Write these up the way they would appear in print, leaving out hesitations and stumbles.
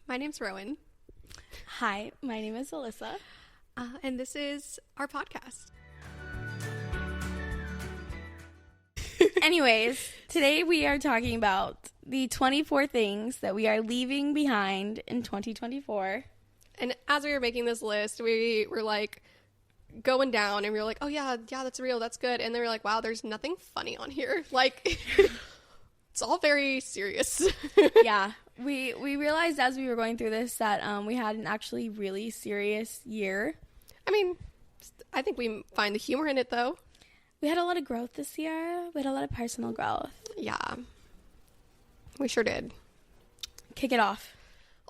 My name's Rowan, Hi, my name is Alyssa. and this is our podcast. Anyways, today we are talking about the 24 things that we are leaving behind in 2024. And as we were making this list, we were like going down, and we were like, "Oh yeah, that's real, that's good." And then we were like, "Wow, there's nothing funny on here. Like, it's all very serious." Yeah, we realized as we were going through this that we had an actually really serious year. I mean, I think we find the humor in it, though. We had a lot of growth this year. We had a lot of personal growth. Yeah, we sure did. Kick it off.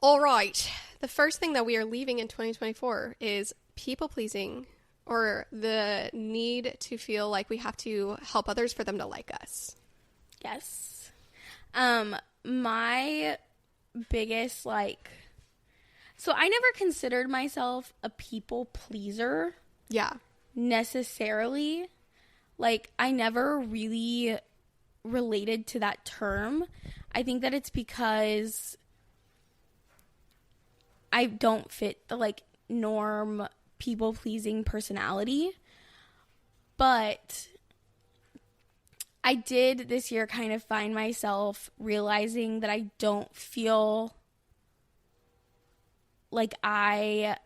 All right. The first thing that we are leaving in 2024 is people pleasing, or the need to feel like we have to help others for them to like us. Yes. My biggest, so I never considered myself a people pleaser Yeah. necessarily. Like, I never really related to that term. I think that it's because I don't fit the, norm people-pleasing personality. But I did this year kind of find myself realizing that I don't feel like I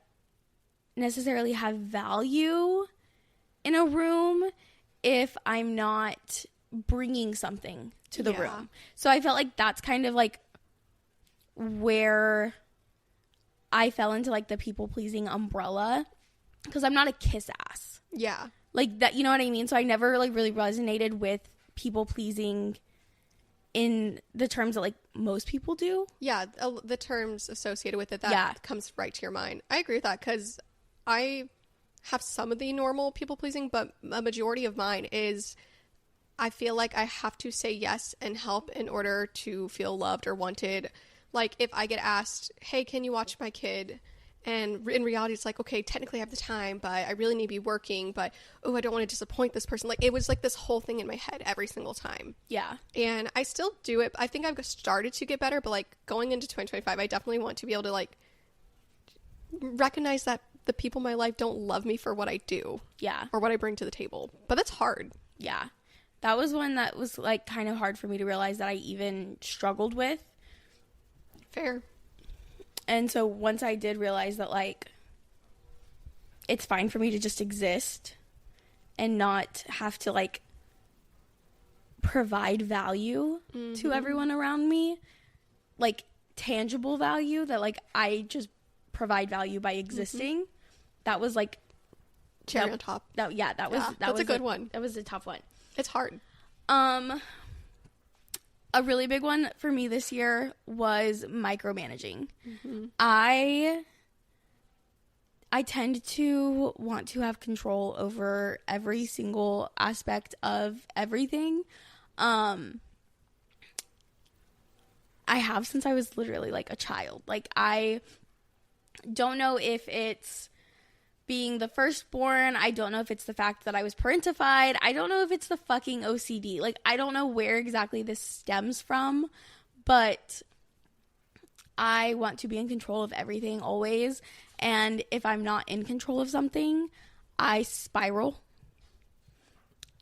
necessarily have value in a room if I'm not bringing something to the room. So I felt like that's kind of where I fell into the people pleasing umbrella, because I'm not a kiss ass. Yeah. Like that, you know what I mean? So I never really resonated with people pleasing in the terms that most people do. Yeah, the terms associated with it, that comes right to your mind. I agree with that, because I have some of the normal people pleasing, but a majority of mine is I feel like I have to say yes and help in order to feel loved or wanted. Like, if I get asked, hey, can you watch my kid? And in reality, it's like, okay, technically I have the time, but I really need to be working, but, oh, I don't want to disappoint this person. Like, it was this whole thing in my head every single time. Yeah. And I still do it. I think I've started to get better, but, going into 2025, I definitely want to be able to, recognize that the people in my life don't love me for what I do. Yeah. Or what I bring to the table. But that's hard. Yeah. That was one that was, kind of hard for me to realize that I even struggled with. Fair. And so once I did realize that, it's fine for me to just exist and not have to, provide value to everyone around me, tangible value that, I just provide value by existing, that was, cherry on top. That's a good one. That was a tough one. It's hard. A really big one for me this year was micromanaging. I tend to want to have control over every single aspect of everything. I have since I was literally a child. I don't know if it's being the firstborn. I don't know if it's the fact that I was parentified. I don't know if it's the fucking OCD. I don't know where exactly this stems from, but I want to be in control of everything always. And if I'm not in control of something, I spiral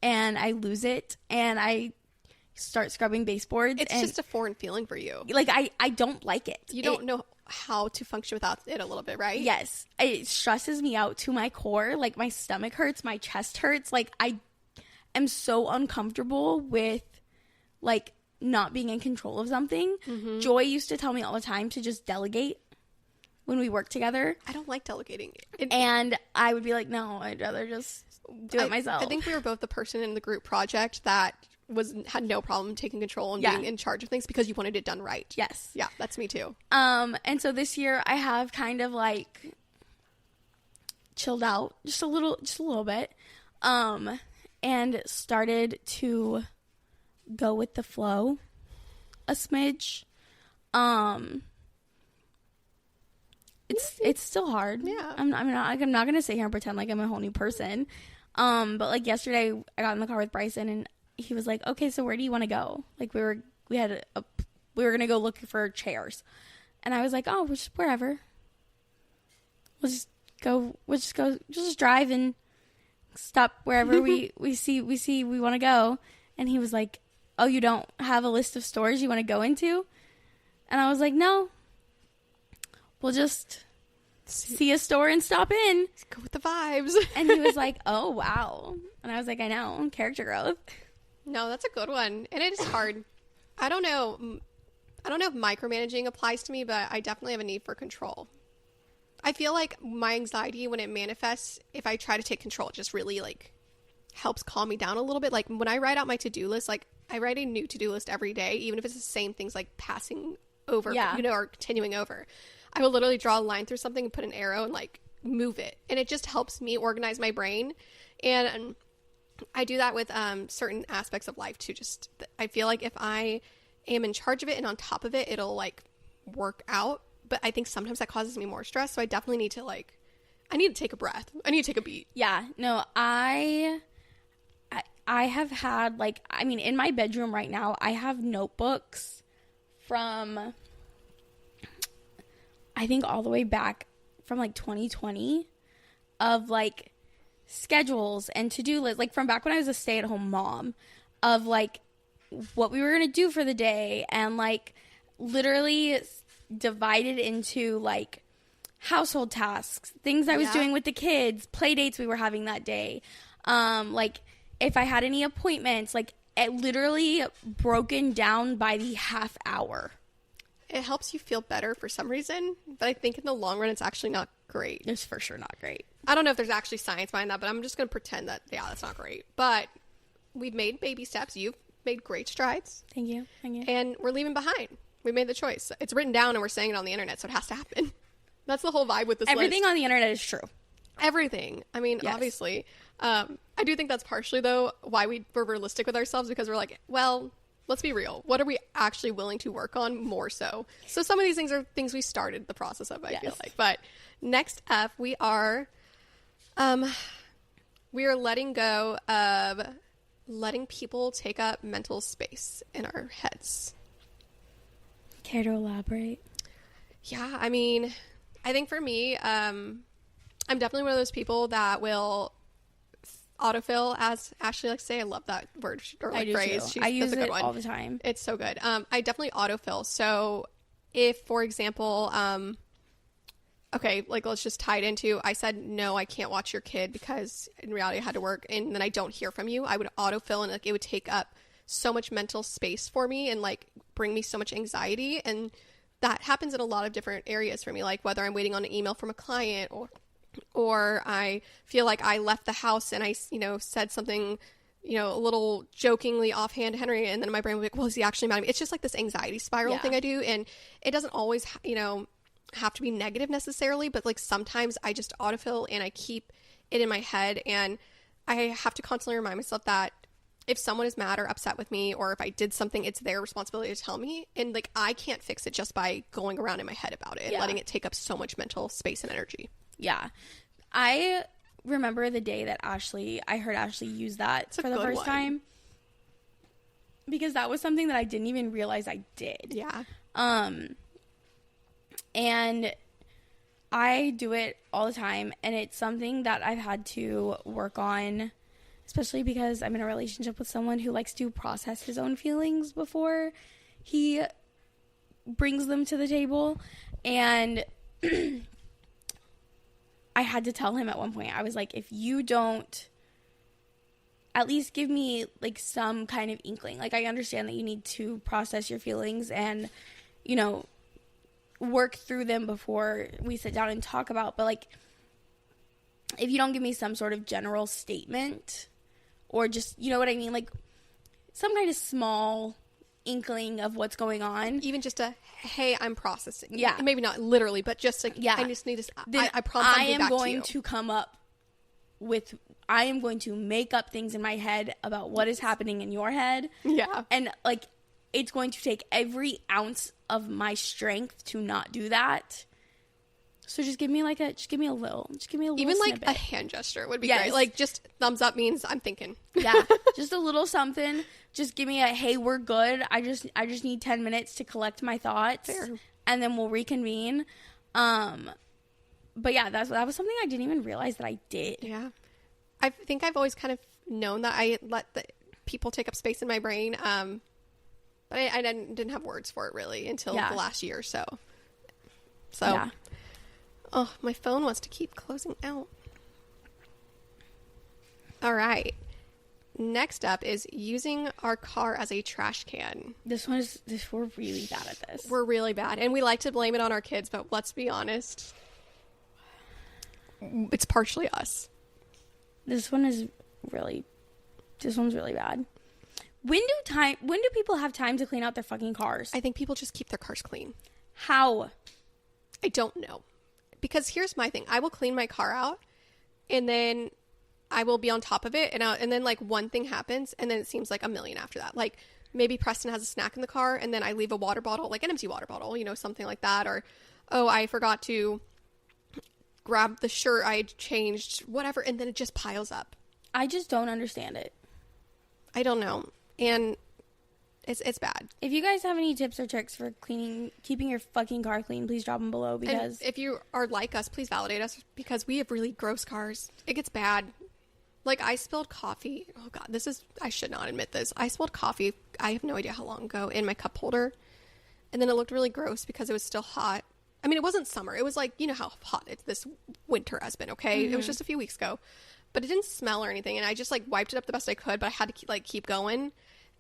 and I lose it and I start scrubbing baseboards. It's just a foreign feeling for you. I don't like it. You don't know how to function without it a little bit, right? Yes. It stresses me out to my core. My stomach hurts, my chest hurts. I am so uncomfortable with not being in control of something. Joy used to tell me all the time to just delegate when we work together. I don't like delegating. And I would be like, no, I'd rather just do it myself. I think we were both the person in the group project that had no problem taking control and being in charge of things because you wanted it done right. Yes. Yeah, that's me too. And so this year I have kind of chilled out just a little bit. And started to go with the flow a smidge. It's still hard. Yeah. I'm not gonna sit here and pretend like I'm a whole new person. But yesterday I got in the car with Bryson and he was like, okay, so where do you want to go? We were going to go look for chairs. And I was like, oh, we'll just wherever. We'll just drive and stop wherever we see we want to go. And he was like, oh, you don't have a list of stores you want to go into? And I was like, no. We'll just see a store and stop in. Let's go with the vibes. And he was like, oh, wow. And I was like, I know. Character growth. No, that's a good one. And it is hard. I don't know if micromanaging applies to me, but I definitely have a need for control. I feel like my anxiety, when it manifests, if I try to take control, it just really, like, helps calm me down a little bit. Like, when I write out my to-do list, like, I write a new to-do list every day, even if it's the same things, like passing over, or continuing over. I will literally draw a line through something and put an arrow and, like, move it. And it just helps me organize my brain. And I do that with certain aspects of life, too. Just, I feel like if I am in charge of it and on top of it, it'll, like, work out. But I think sometimes that causes me more stress. So I definitely need to, like, I need to take a breath. I need to take a beat. Yeah. No, I have had, like, I mean, in my bedroom right now, I have notebooks from, I think, all the way back from, like, 2020 of, like, schedules and to-do lists, like, from back when I was a stay-at-home mom, of, like, what we were going to do for the day, and, like, literally divided into, like, household tasks, things I was doing with the kids, play dates we were having that day, like, if I had any appointments, like, it literally broken down by the half hour. It helps you feel better for some reason, but I think in the long run, it's actually not great. It's for sure not great. I don't know if there's actually science behind that, but I'm just going to pretend that, that's not great. But we've made baby steps. You've made great strides. Thank you. And we're leaving behind. We made the choice. It's written down and we're saying it on the internet, so it has to happen. That's the whole vibe with this Everything list. On the internet is true. Everything. I mean, obviously. I do think that's partially, though, why we're realistic with ourselves, because we're like, well, let's be real. What are we actually willing to work on more so? So some of these things are things we started the process of, I feel like. But next up, we are letting go of letting people take up mental space in our heads. Care to elaborate? Yeah, I mean, I think for me, I'm definitely one of those people that will autofill, as Ashley likes to say. I love that word or like phrase. I use it all the time. It's so good. I definitely autofill. So if, for example, okay, like let's just tie it into, I said, no, I can't watch your kid because in reality I had to work, and then I don't hear from you, I would autofill, and like it would take up so much mental space for me and like bring me so much anxiety. And that happens in a lot of different areas for me, like whether I'm waiting on an email from a client, or I feel like I left the house and I, said something, a little jokingly offhand to Henry, and then my brain will be like, well, is he actually mad at me? It's just like this anxiety spiral thing I do. And it doesn't always, have to be negative necessarily, but like sometimes I just autofill and I keep it in my head, and I have to constantly remind myself that if someone is mad or upset with me, or if I did something, it's their responsibility to tell me. And like, I can't fix it just by going around in my head about it, letting it take up so much mental space and energy. Yeah. I remember the day that I heard Ashley use that for the first time, because that was something that I didn't even realize I did. Yeah. And I do it all the time, and it's something that I've had to work on, especially because I'm in a relationship with someone who likes to process his own feelings before he brings them to the table. And I had to tell him at one point, I was like, if you don't at least give me like some kind of inkling, like I understand that you need to process your feelings and, work through them before we sit down and talk about, but like, if you don't give me some sort of general statement, or just, you know what I mean, like some kind of small inkling of what's going on, even just a, hey, I'm processing. Yeah. Maybe not literally, but just like, I just need to, I promise I am going to come up with, I am going to make up things in my head about what is happening in your head. Yeah. And like, it's going to take every ounce of my strength to not do that. So just give me a little even like snippet. A hand gesture would be great. Like just thumbs up means I'm thinking. Yeah. Just a little something. Just give me a, hey, we're good. I just need 10 minutes to collect my thoughts. Fair. and then we'll reconvene. But yeah, that was something I didn't even realize that I did. Yeah. I think I've always kind of known that I let the people take up space in my brain. But I didn't have words for it really until the last year or so. So, oh, my phone wants to keep closing out. All right. Next up is using our car as a trash can. We're really bad at this. We're really bad. And we like to blame it on our kids, but let's be honest. It's partially us. This one's really bad. When do people have time to clean out their fucking cars? I think people just keep their cars clean. How? I don't know. Because here's my thing. I will clean my car out, and then I will be on top of it, and then, like, one thing happens, and then it seems like a million after that. Like, maybe Preston has a snack in the car, and then I leave a water bottle, like an empty water bottle, something like that. Or, oh, I forgot to grab the shirt I changed, whatever, and then it just piles up. I just don't understand it. I don't know. And it's bad. If you guys have any tips or tricks for keeping your fucking car clean, please drop them below. Because and if you are like us, please validate us, because we have really gross cars. It gets bad. Like, I spilled coffee. Oh God, I should not admit this. I spilled coffee, I have no idea how long ago, in my cup holder. And then it looked really gross because it was still hot. I mean, it wasn't summer. It was like, how hot this winter has been, okay? Mm-hmm. It was just a few weeks ago. But it didn't smell or anything. And I just, like, wiped it up the best I could, but I had to, keep going.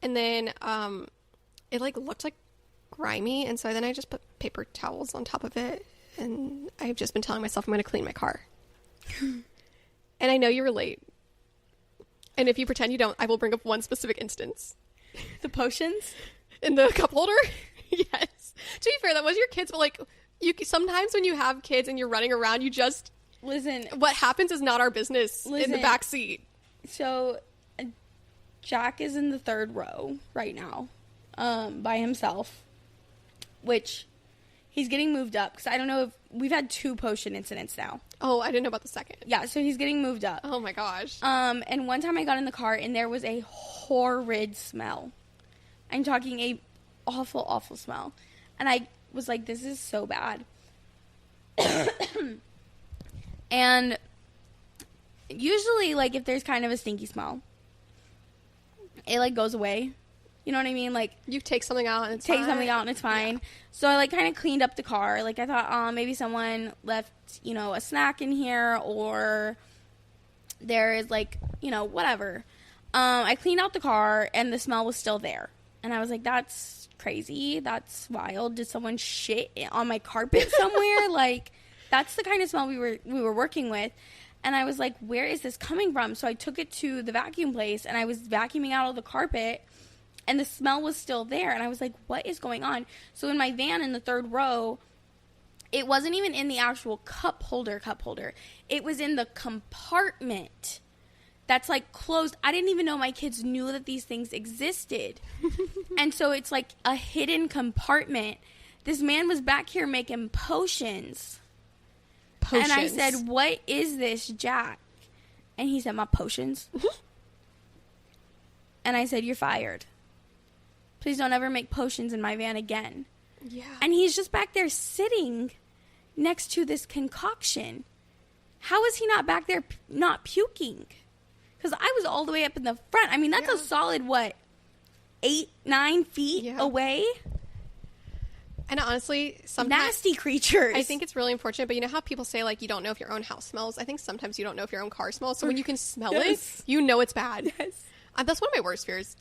And then it, looked, grimy. And so then I just put paper towels on top of it. And I've just been telling myself I'm going to clean my car. And I know you relate. And if you pretend you don't, I will bring up one specific instance. The potions? In the cup holder? Yes. To be fair, that was your kids, but, sometimes when you have kids and you're running around, you just... Listen. What happens is not our business in the back seat. So, Jack is in the third row right now, by himself, which he's getting moved up, because I don't know if... We've had 2 potion incidents now. Oh, I didn't know about the second. Yeah, so he's getting moved up. Oh my gosh. And one time I got in the car and there was a horrid smell. I'm talking a awful, awful smell. And I was like, this is so bad. And usually, if there's kind of a stinky smell, it, goes away. You know what I mean? You take something out and it's fine. Yeah. So I, kind of cleaned up the car. I thought, maybe someone left, a snack in here, or there is, whatever. I cleaned out the car, and the smell was still there. And I was like, that's crazy. That's wild. Did someone shit on my carpet somewhere? That's the kind of smell we were working with. And I was like, where is this coming from? So I took it to the vacuum place, and I was vacuuming out all the carpet, and the smell was still there. And I was like, what is going on? So in my van in the third row, it wasn't even in the actual cup holder. It was in the compartment that's, closed. I didn't even know my kids knew that these things existed. And so it's, a hidden compartment. This man was back here making potions. And I said, what is this, Jack? And he said, my potions. And I said, you're fired. Please don't ever make potions in my van again. Yeah. And he's just back there sitting next to this concoction. How is he not back there not puking? Because I was all the way up in the front. I mean, that's a solid, 8-9 feet away? And honestly, sometimes... Nasty creatures. I think it's really unfortunate, but you know how people say, you don't know if your own house smells? I think sometimes you don't know if your own car smells. So when you can smell it, you know it's bad. Yes. That's one of my worst fears.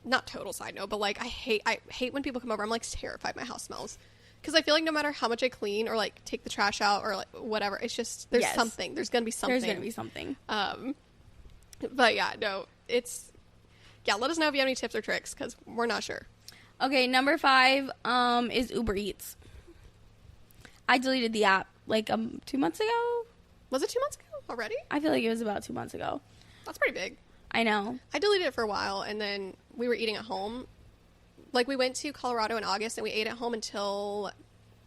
Not total side note, but, I hate when people come over. I'm, terrified my house smells. Because I feel like no matter how much I clean or, take the trash out or, whatever, it's just... There's something. There's going to be something. There's going to be something. But, yeah, no, it's... Yeah, let us know if you have any tips or tricks, because we're not sure. Okay, number 5 is Uber Eats. I deleted the app 2 months ago. Was it 2 months ago already? I feel like it was about 2 months ago. That's pretty big. I know. I deleted it for a while, and then we were eating at home. We went to Colorado in August, and we ate at home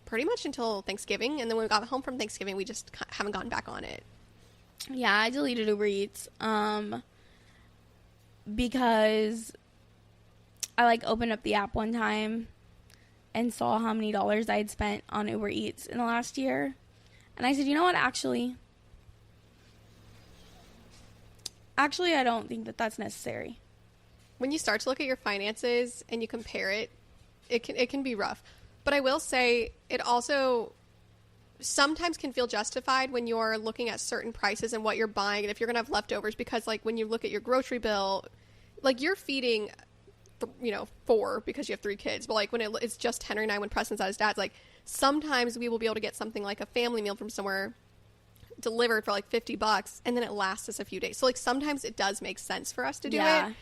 pretty much until Thanksgiving. And then when we got home from Thanksgiving, we just haven't gotten back on it. Yeah, I deleted Uber Eats because I opened up the app one time and saw how many dollars I had spent on Uber Eats in the last year. And I said, you know what, actually, I don't think that that's necessary. When you start to look at your finances and you compare it, it can be rough. But I will say it also sometimes can feel justified when you're looking at certain prices and what you're buying and if you're going to have leftovers, because like when you look at your grocery bill, like you're feeding, you know, 4 because you have 3 kids. But like when it's just Henry and I, when Preston's at his dad's, like sometimes we will be able to get something like a family meal from somewhere delivered for like $50 and then it lasts us a few days. So like sometimes it does make sense for us to do it,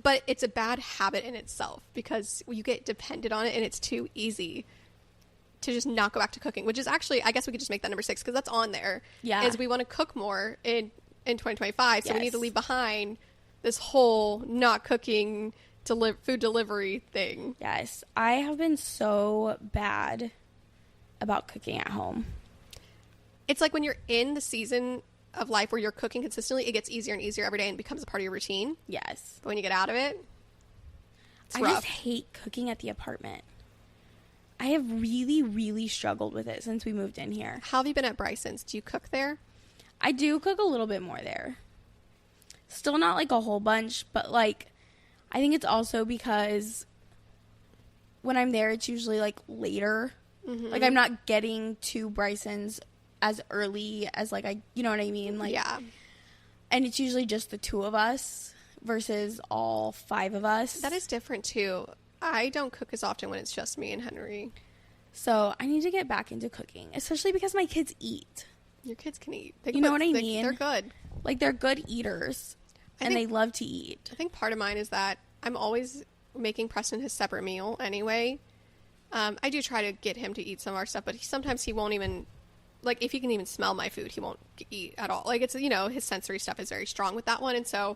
but it's a bad habit in itself because you get dependent on it and it's too easy to just not go back to cooking, which is actually, I guess we could just make that number 6 because that's on there. Yeah. Is we want to cook more in 2025. So we need to leave behind this whole not cooking food delivery thing. Yes. I have been so bad about cooking at home. It's like when you're in the season of life where you're cooking consistently, it gets easier and easier every day and becomes a part of your routine. Yes. But when you get out of it, I just hate cooking at the apartment. I have really, really struggled with it since we moved in here. How have you been at Bryson's? Do you cook there? I do cook a little bit more there. Still not like a whole bunch, but like I think it's also because when I'm there, it's usually like later. Mm-hmm. Like I'm not getting to Bryson's as early as like you know what I mean? Like, yeah. And it's usually just the 2 of us versus all 5 of us. That is different too. I don't cook as often when it's just me and Henry. So I need to get back into cooking, especially because my kids eat. Your kids can eat. You know what I mean? They're good. Like they're good eaters and they love to eat. I think part of mine is that I'm always making Preston his separate meal anyway. I do try to get him to eat some of our stuff, but sometimes he won't even, like, if he can even smell my food, he won't eat at all. Like, it's, you know, his sensory stuff is very strong with that one. And so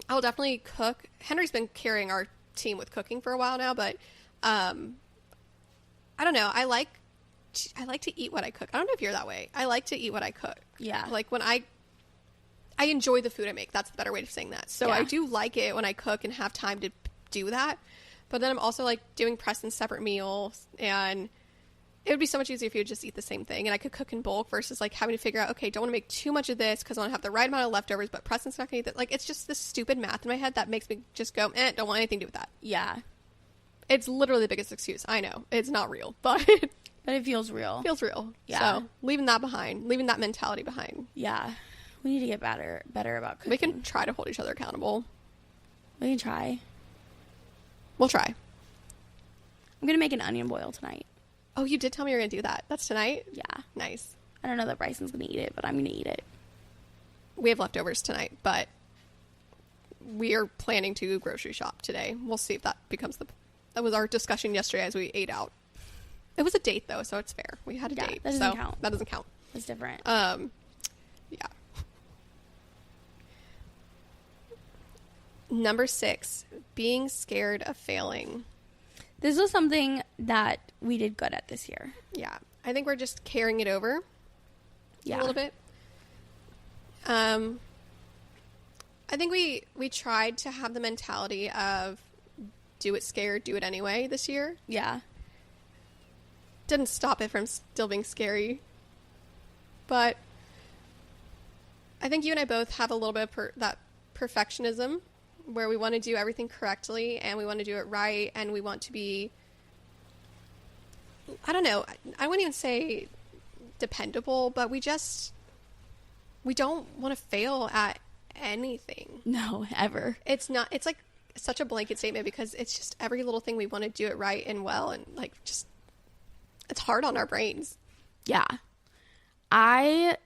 I'll definitely cook. Henry's been carrying our team with cooking for a while now, but I don't know. I like to eat what I cook. I don't know if you're that way. I like to eat what I cook. Yeah. Like when I enjoy the food I make. That's the better way of saying that. So I do like it when I cook and have time to do that. But then I'm also like doing Preston's separate meals, and it would be so much easier if you would just eat the same thing and I could cook in bulk versus like having to figure out, okay, don't want to make too much of this because I want to have the right amount of leftovers, but Preston's not going to eat that. Like, it's just this stupid math in my head that makes me just go, don't want anything to do with that. Yeah. It's literally the biggest excuse. I know. It's not real, but it feels real. Feels real. Yeah. So leaving that behind, leaving that mentality behind. Yeah. We need to get better about cooking. We can try to hold each other accountable. We can try. We'll try. I'm going to make an onion boil tonight. Oh, you did tell me you were going to do that. That's tonight? Yeah. Nice. I don't know that Bryson's going to eat it, but I'm going to eat it. We have leftovers tonight, but we are planning to grocery shop today. We'll see if that becomes that was our discussion yesterday as we ate out. It was a date, though, so it's fair. We had a date. That doesn't count. That doesn't count. It's different. Yeah. Number 6, being scared of failing. This was something that we did good at this year. Yeah. I think we're just carrying it over a little bit. I think we tried to have the mentality of do it scared, do it anyway this year. Yeah. Didn't stop it from still being scary. But I think you and I both have a little bit of that perfectionism where we want to do everything correctly and we want to do it right and we want to be, I don't know, I wouldn't even say dependable, but we don't want to fail at anything. No, ever. It's like such a blanket statement because it's just every little thing we want to do it right and well, and like just it's hard on our brains. Yeah. I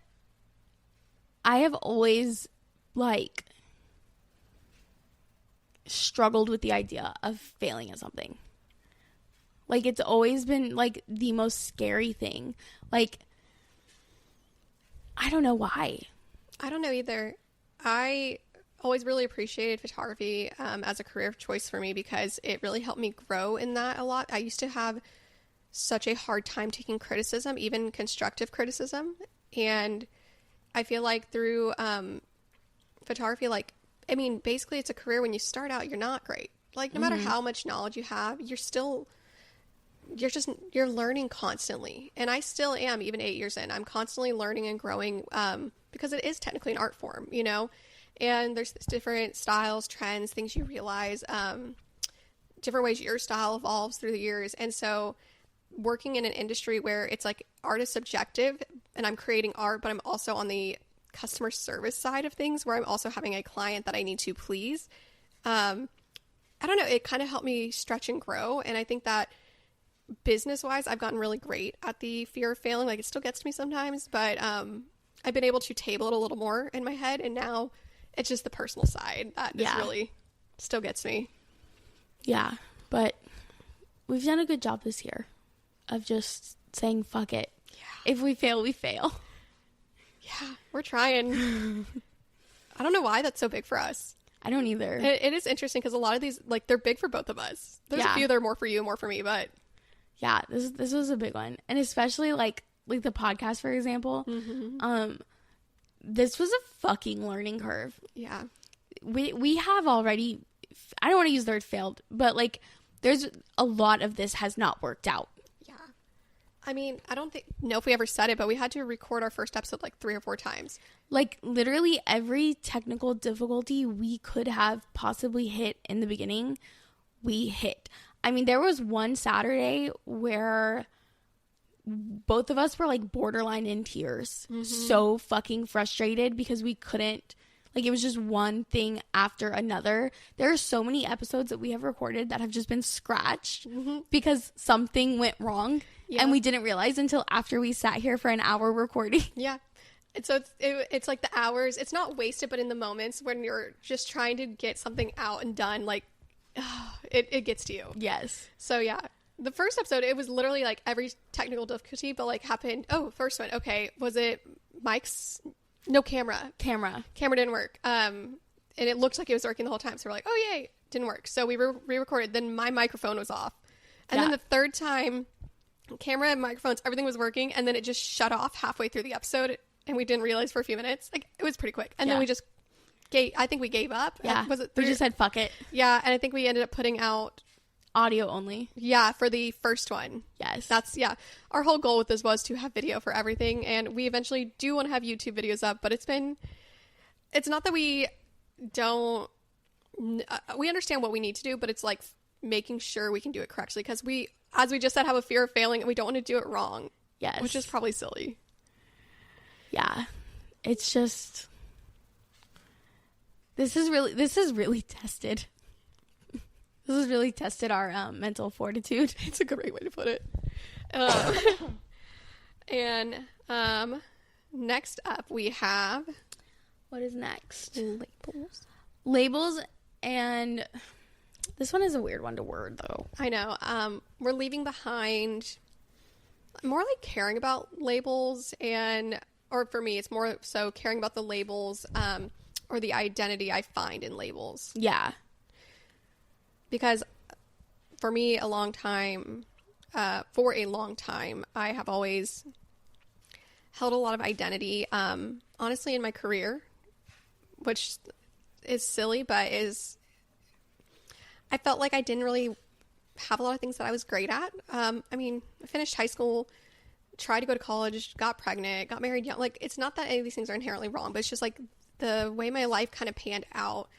have always like struggled with the idea of failing at something. Like it's always been like the most scary thing. Like I don't know why. I don't know either. I always really appreciated photography as a career choice for me because it really helped me grow in that a lot. I used to have such a hard time taking criticism, even constructive criticism. And I feel like through photography, like, I mean, basically it's a career when you start out, you're not great. Like, no matter how much knowledge you have, you're still you're learning constantly. And I still am, even 8 years in. I'm constantly learning and growing, because it is technically an art form, you know? And there's different styles, trends, things you realize, different ways your style evolves through the years. And so working in an industry where it's like art is subjective and I'm creating art, but I'm also on the customer service side of things where I'm also having a client that I need to please. I don't know. It kind of helped me stretch and grow. And I think that business wise, I've gotten really great at the fear of failing. Like, it still gets to me sometimes, but I've been able to table it a little more in my head. And now it's just the personal side that is really still gets me. Yeah. But we've done a good job this year of just saying, fuck it. Yeah. If we fail, we fail. Yeah, we're trying. I don't know why that's so big for us. I don't either. It is interesting because a lot of these, like, they're big for both of us. There's a few that are more for you, more for me, but yeah, this was a big one. And especially like the podcast, for example. Mm-hmm. This was a fucking learning curve. Yeah. We have already, I don't want to use the word failed, but like there's a lot of this has not worked out. Yeah. I mean, I don't know if we ever said it, but we had to record our first episode like 3 or 4 times. Like literally every technical difficulty we could have possibly hit in the beginning, we hit. I mean, there was one Saturday where both of us were like borderline in tears. Mm-hmm. So fucking frustrated because we couldn't, like, it was just one thing after another. There are so many episodes that we have recorded that have just been scratched because something went wrong and we didn't realize until after we sat here for an hour recording. Yeah. And so it's like the hours, it's not wasted, but in the moments when you're just trying to get something out and done, like, it gets to you. Yes. So yeah, the first episode, it was literally like every technical difficulty, but like happened. Oh, first one. Okay. Was it Mike's? No, camera didn't work. And it looked like it was working the whole time. So we're like, oh yay, didn't work. So we re-recorded. Then my microphone was off. And then the third time, camera and microphones, everything was working. And then it just shut off halfway through the episode. And we didn't realize for a few minutes. Like, it was pretty quick. And then we just I think we gave up. Yeah. Was it we just said, fuck it. Yeah. And I think we ended up putting out audio only. Yeah. For the first one. Yes. Our whole goal with this was to have video for everything. And we eventually do want to have YouTube videos up, but it's not that we don't, we understand what we need to do, but it's like making sure we can do it correctly. Because we, as we just said, have a fear of failing and we don't want to do it wrong. Yes. Which is probably silly. Yeah. It's just, this has really tested. This has really tested our mental fortitude. It's a great way to put it. And next up we have... What is next? Labels. And this one is a weird one to word, though. I know. We're leaving behind more like caring about labels or for me, it's more so caring about the labels or the identity I find in labels. Yeah. Because for me, for a long time, I have always held a lot of identity, honestly, in my career, which is silly, but I felt like I didn't really have a lot of things that I was great at. I mean, I finished high school, tried to go to college, got pregnant, got married young. Like, it's not that any of these things are inherently wrong, but it's just like the way my life kind of panned out.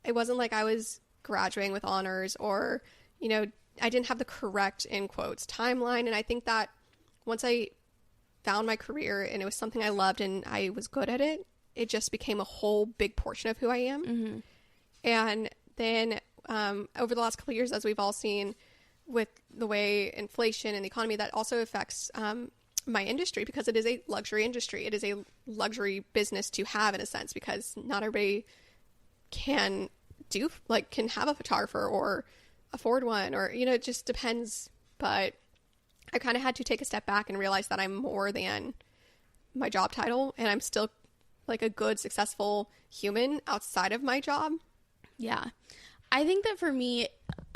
It wasn't like I was graduating with honors or, you know, I didn't have the correct, in quotes, timeline. And I think that once I found my career and it was something I loved and I was good at it, it just became a whole big portion of who I am. Mm-hmm. And then over the last couple of years, as we've all seen with the way inflation and the economy, that also affects my industry because it is a luxury industry. It is a luxury business to have in a sense because not everybody can have a photographer or afford one or, you know, it just depends. But I kind of had to take a step back and realize that I'm more than my job title and I'm still like a good, successful human outside of my job. Yeah. I think that for me,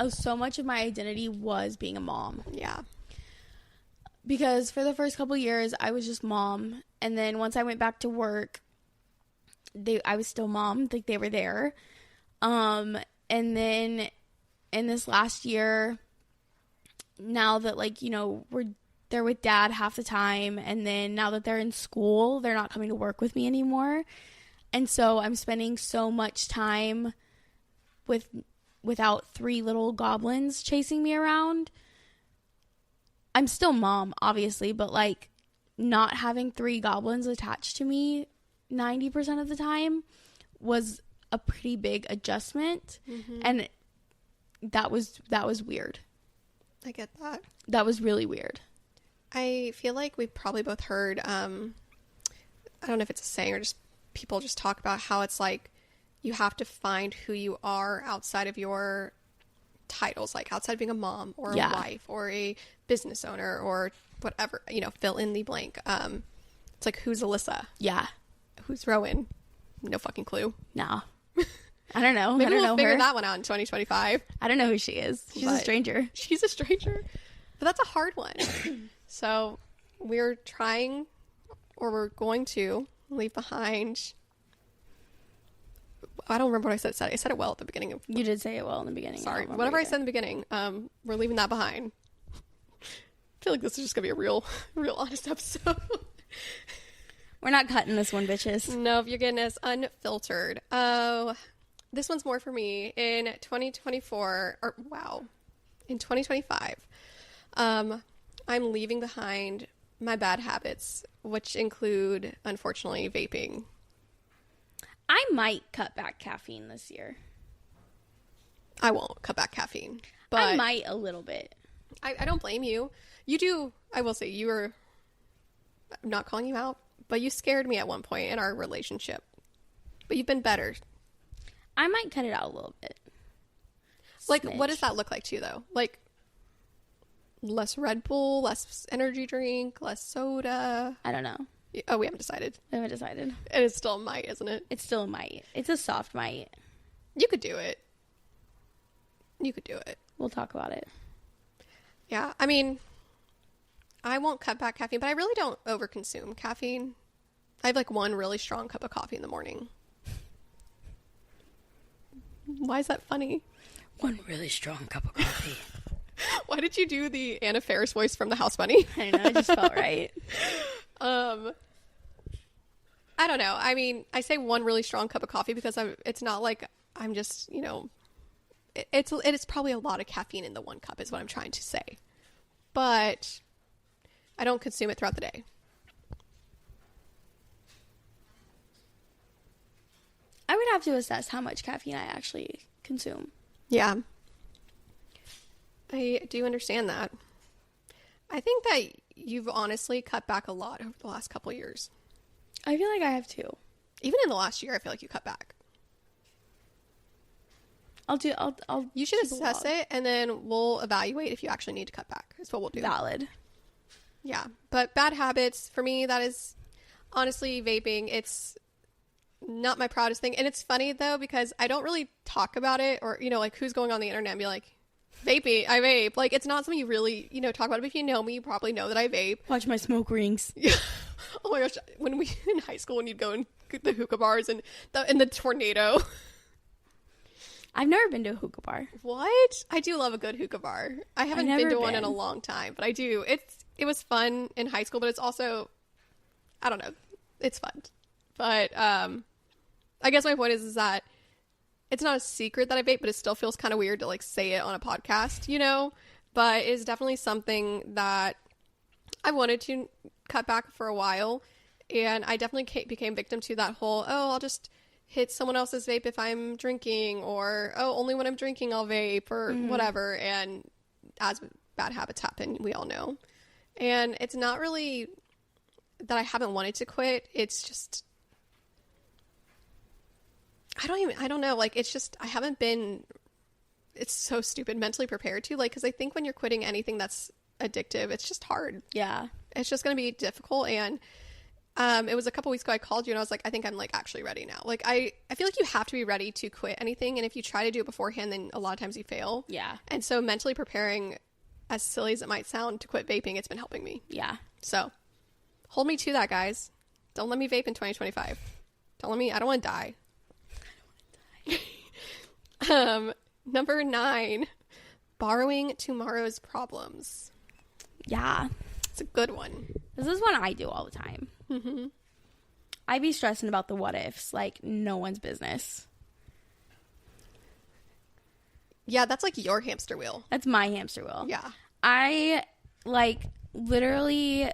so much of my identity was being a mom. Yeah. Because for the first couple years, I was just mom. And then once I went back to work, I was still mom. Like, they were there. And then in this last year, now that, like, you know, they're with dad half the time, and then now that they're in school, they're not coming to work with me anymore. And so I'm spending so much time without 3 little goblins chasing me around. I'm still mom, obviously, but, like, not having 3 goblins attached to me 90% of the time was a pretty big adjustment. Mm-hmm. And that was weird. I get that. That was really weird. I feel like we've probably both heard, I don't know if it's a saying or just people just talk about how it's like you have to find who you are outside of your titles, like outside of being a mom or a wife or a business owner or whatever, you know, fill in the blank. It's like, who's Alyssa? Yeah. Who's Rowan? No fucking clue. No. I don't know. Maybe I don't we'll know figure her. that one out in 2025. I don't know who she is. She's a stranger. She's a stranger. But that's a hard one. So we're trying, or we're going to leave behind. I don't remember what I said. I said it well at the beginning. You did say it well in the beginning. Sorry. Whatever I said in the beginning, we're leaving that behind. I feel like this is just going to be a real honest episode. We're not cutting this one, bitches. No, if you're getting us unfiltered. Oh, this one's more for me. In 2024, in 2025, I'm leaving behind my bad habits, which include, unfortunately, vaping. I might cut back caffeine this year. I won't cut back caffeine, but I might a little bit. I don't blame you. You do. I will say you were. I'm not calling you out, but you scared me at one point in our relationship. But you've been better. I might cut it out a little bit. Like, Smidge. what does that look like to you, though? Like, less Red Bull, less energy drink, less soda? I don't know. Oh, we haven't decided. We haven't decided. And it's still a might, isn't it? It's still a might. It's a soft might. You could do it. You could do it. We'll talk about it. Yeah, I mean, I won't cut back caffeine, but I really don't overconsume caffeine. I have like one really strong cup of coffee in the morning. Why is that funny? One really strong cup of coffee. Why did you do the Anna Faris voice from the House Bunny? I know, it just felt right. I don't know. I mean, I say one really strong cup of coffee because it's not like I'm just, you know, it is probably a lot of caffeine in the one cup is what I'm trying to say. But I don't consume it throughout the day. I would have to assess how much caffeine I actually consume. Yeah. I do understand that. I think that you've honestly cut back a lot over the last couple of years. I feel like I have too. Even in the last year, I feel like you cut back. You should assess it, and then we'll evaluate if you actually need to cut back. That's what we'll do. Valid. Yeah. But bad habits, for me, that is honestly vaping. It's not my proudest thing. And it's funny, though, because I don't really talk about it or, you know, like who's going on the internet and be like, vaping, I vape. Like, it's not something you really, you know, talk about. But if you know me, you probably know that I vape. Watch my smoke rings. Yeah. Oh my gosh. When we, in high school, when you'd go in the hookah bars and the tornado. I've never been to a hookah bar. What? I do love a good hookah bar. I haven't been to one in a long time, but I do. It was fun in high school, but it's also, I don't know, it's fun. But I guess my point is that it's not a secret that I vape, but it still feels kind of weird to like say it on a podcast, you know? But it's definitely something that I wanted to cut back for a while, and I definitely became victim to that whole, oh, I'll just hit someone else's vape if I'm drinking, or oh, only when I'm drinking I'll vape, or whatever. And as bad habits happen, we all know. And it's not really that I haven't wanted to quit. It's just, I don't know. Like, it's just, I haven't been, it's so stupid, mentally prepared to, like, because I think when you're quitting anything that's addictive, it's just hard. Yeah. It's just going to be difficult. And it was a couple weeks ago I called you and I was like, I think I'm like actually ready now. Like, I feel like you have to be ready to quit anything. And if you try to do it beforehand, then a lot of times you fail. Yeah. And so mentally preparing, as silly as it might sound, to quit vaping, it's been helping me. Yeah. So hold me to that, guys. Don't let me vape in 2025. I don't want to die. Number 9, borrowing tomorrow's problems. Yeah. It's a good one. This is one I do all the time. Mm-hmm. I be stressing about the what ifs like no one's business. Yeah, that's like your hamster wheel. That's my hamster wheel. Yeah. I, like, literally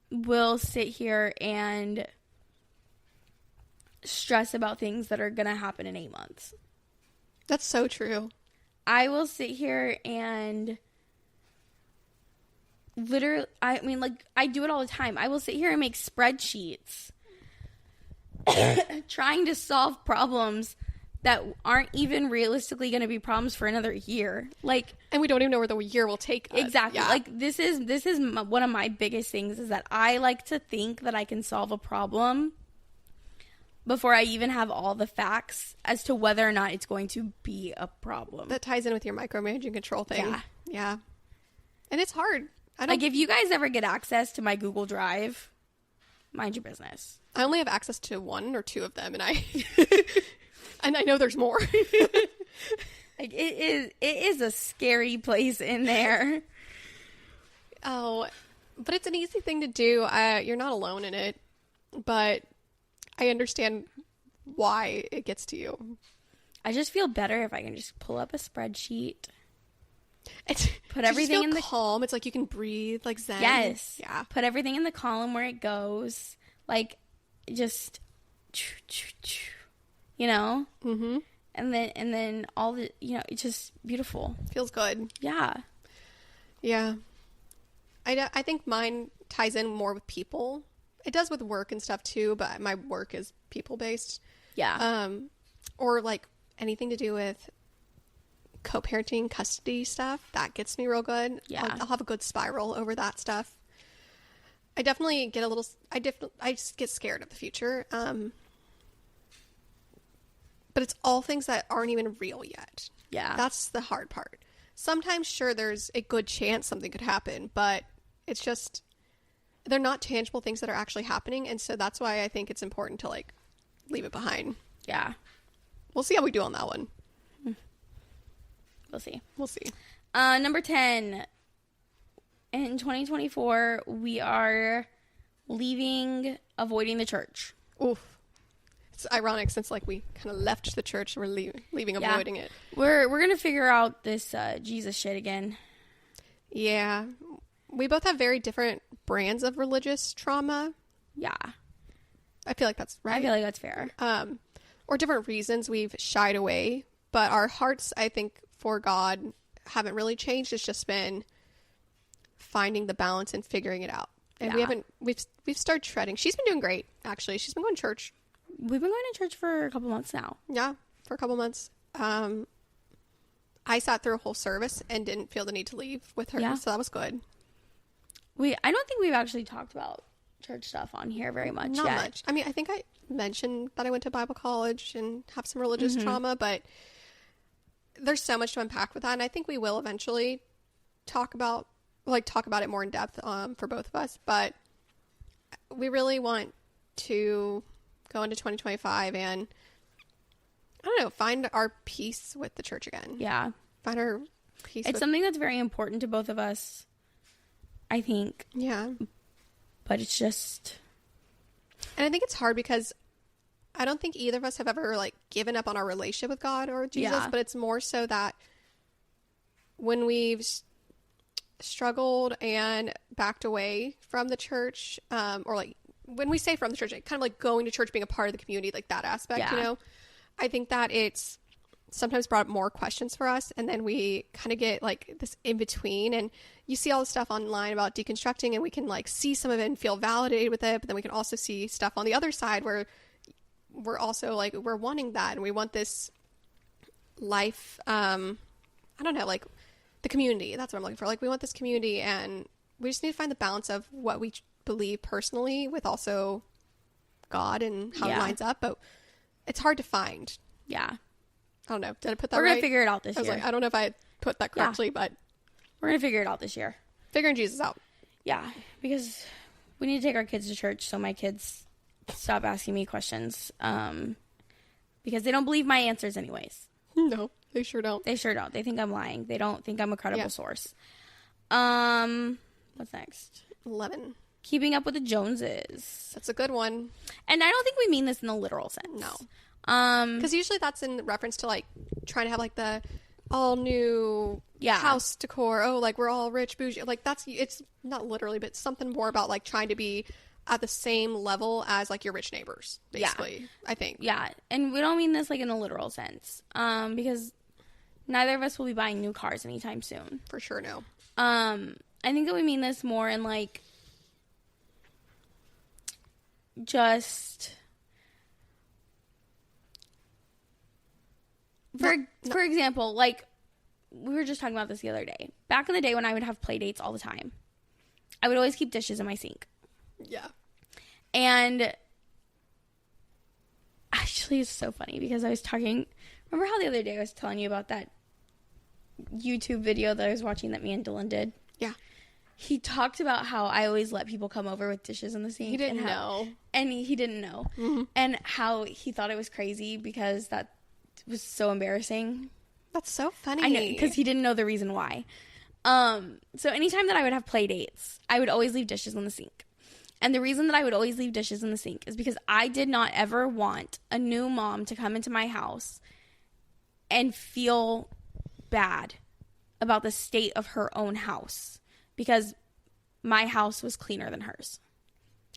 will sit here and stress about things that are going to happen in 8 months. That's so true. I will sit here and literally, I mean, like, I do it all the time. I will sit here and make spreadsheets trying to solve problems that aren't even realistically going to be problems for another year. Like, and we don't even know where the year will take us. Exactly. Yeah. Like, this is one of my biggest things is that I like to think that I can solve a problem before I even have all the facts as to whether or not it's going to be a problem. That ties in with your micromanaging control thing. Yeah. Yeah. And it's hard. Like, if you guys ever get access to my Google Drive, mind your business. I only have access to 1 or 2 of them, and I and I know there's more. Like, it is a scary place in there. Oh, but it's an easy thing to do. You're not alone in it, but I understand why it gets to you. I just feel better if I can just pull up a spreadsheet. Put everything in the calm. It's like you can breathe, like zen. Yes. Yeah. Put everything in the column where it goes. Like, just, you know? Mm-hmm. And then all the, you know, it's just beautiful. Feels good. Yeah. Yeah. I think mine ties in more with people. It does with work and stuff too, but my work is people-based. Yeah. Or like anything to do with co-parenting, custody stuff. That gets me real good. Yeah. I'll have a good spiral over that stuff. I definitely get I just get scared of the future. But it's all things that aren't even real yet. Yeah. That's the hard part. Sometimes, sure, there's a good chance something could happen, but it's just, they're not tangible things that are actually happening. And so that's why I think it's important to, like, leave it behind. Yeah. We'll see how we do on that one. We'll see. We'll see. Number 10. In 2024, we are avoiding the church. Oof. It's ironic since, like, we kind of left the church and we're leaving, avoiding it. We're going to figure out this Jesus shit again. Yeah. We both have very different brands of religious trauma. Yeah. I feel like that's right. I feel like that's fair. Or different reasons we've shied away. But our hearts, I think, for God haven't really changed. It's just been finding the balance and figuring it out. And we've started treading. She's been doing great, actually. She's been going to church. We've been going to church for a couple months now. Yeah, for a couple months. I sat through a whole service and didn't feel the need to leave with her. Yeah. So that was good. I don't think we've actually talked about church stuff on here very much Not yet. much. I mean, I think I mentioned that I went to Bible college and have some religious trauma, but there's so much to unpack with that. And I think we will eventually talk about it more in depth for both of us. But we really want to go into 2025 and, I don't know, find our peace with the church again. Yeah. Find our peace. It's something that's very important to both of us, I think. Yeah. But it's just... And I think it's hard because I don't think either of us have ever, like, given up on our relationship with God or Jesus, but it's more so that when we've struggled and backed away from the church, or, like, when we say from the church, kind of like going to church, being a part of the community, like that aspect, you know, I think that it's sometimes brought up more questions for us. And then we kind of get like this in between, and you see all the stuff online about deconstructing, and we can like see some of it and feel validated with it. But then we can also see stuff on the other side where we're also like, we're wanting that. And we want this life. I don't know, like the community, that's what I'm looking for. Like we want this community, and we just need to find the balance of what we believe personally with also God and how it lines up, but it's hard to find. Yeah. I don't know. Did I put that right? We're going to figure it out this year. Like, I don't know if I put that correctly, but we're going to figure it out this year. Figuring Jesus out. Yeah. Because we need to take our kids to church so my kids stop asking me questions. Because they don't believe my answers anyways. No, they sure don't. They sure don't. They think I'm lying. They don't think I'm a credible source. What's next? 11. Keeping up with the Joneses. That's a good one. And I don't think we mean this in the literal sense. No. Because usually that's in reference to, like, trying to have, like, the all new house decor. Oh, like, we're all rich, bougie. Like, it's not literally, but something more about, like, trying to be at the same level as, like, your rich neighbors, basically, I think. Yeah, and we don't mean this, like, in the literal sense, because neither of us will be buying new cars anytime soon. For sure, no. I think that we mean this more in, like, just... For example, like, we were just talking about this the other day. Back in the day when I would have play dates all the time, I would always keep dishes in my sink. Yeah. And actually, it's so funny because I was talking... Remember how the other day I was telling you about that YouTube video that I was watching that me and Dylan did? Yeah. He talked about how I always let people come over with dishes in the sink. He didn't know. And he didn't know. Mm-hmm. And how he thought it was crazy because that was so embarrassing. That's so funny. I know, because he didn't know the reason why. So anytime that I would have play dates, I would always leave dishes in the sink. And the reason that I would always leave dishes in the sink is because I did not ever want a new mom to come into my house and feel bad about the state of her own house because my house was cleaner than hers.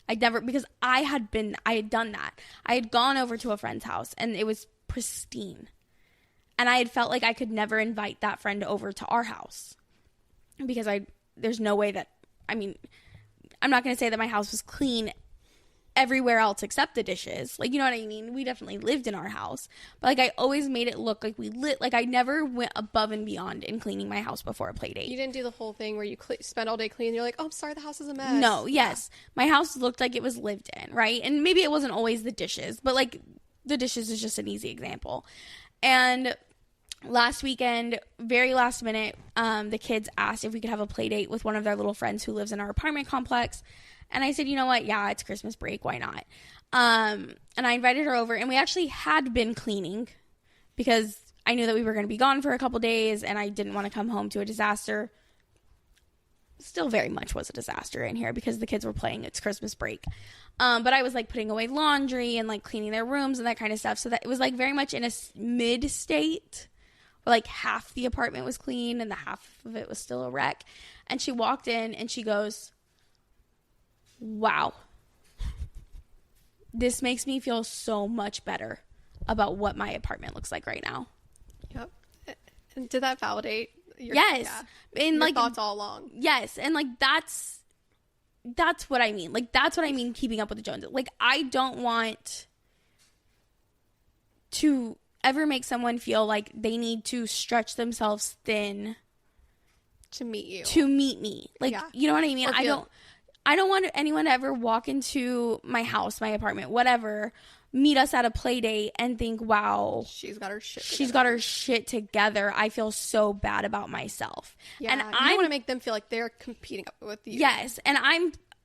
Because I had done that. I had gone over to a friend's house and it was pristine. And I had felt like I could never invite that friend over to our house because there's no way that, I mean, I'm not going to say that my house was clean everywhere else except the dishes. Like, you know what I mean? We definitely lived in our house. But, like, I always made it look like like, I never went above and beyond in cleaning my house before a play date. You didn't do the whole thing where you spend all day cleaning. You're like, oh, I'm sorry, the house is a mess. No, yes. My house looked like it was lived in, right? And maybe it wasn't always the dishes. But, like, the dishes is just an easy example. And last weekend, very last minute, the kids asked if we could have a play date with one of their little friends who lives in our apartment complex. And I said, you know what? Yeah, it's Christmas break. Why not? And I invited her over. And we actually had been cleaning because I knew that we were going to be gone for a couple days. And I didn't want to come home to a disaster. Still very much was a disaster in here because the kids were playing. It's Christmas break. But I was, like, putting away laundry and, like, cleaning their rooms and that kind of stuff. So that it was, like, very much in a mid state. Like, half the apartment was clean and the half of it was still a wreck. And she walked in and she goes, wow, this makes me feel so much better about what my apartment looks like right now. Yep. And did that validate your, and your like thoughts all along? Yes. And, like, that's what I mean. Like, that's what I mean keeping up with the Joneses. Like, I don't want to ever make someone feel like they need to stretch themselves thin to meet you, to meet me. Like, you know what I mean? I don't want anyone to ever walk into my house, my apartment, whatever, meet us at a play date and think, wow, she's got her shit together. I feel so bad about myself. Yeah, and I want to make them feel like they're competing with you. Yes, and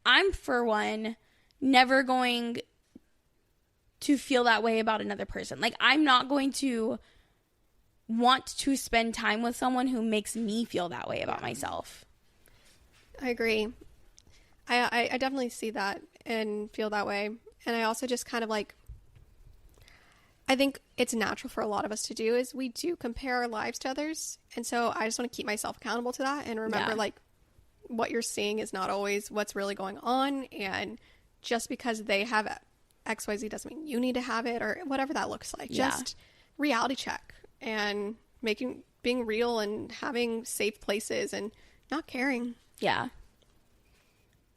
I'm for one never going to feel that way about another person. Like, I'm not going to want to spend time with someone who makes me feel that way about myself. I agree. I definitely see that and feel that way. And I also just kind of, like, I think it's natural for a lot of us to do is we do compare our lives to others. And so I just want to keep myself accountable to that and remember, like, what you're seeing is not always what's really going on. And just because they have XYZ doesn't mean you need to have it or whatever that looks like. Just reality check and being real and having safe places and not caring. Yeah.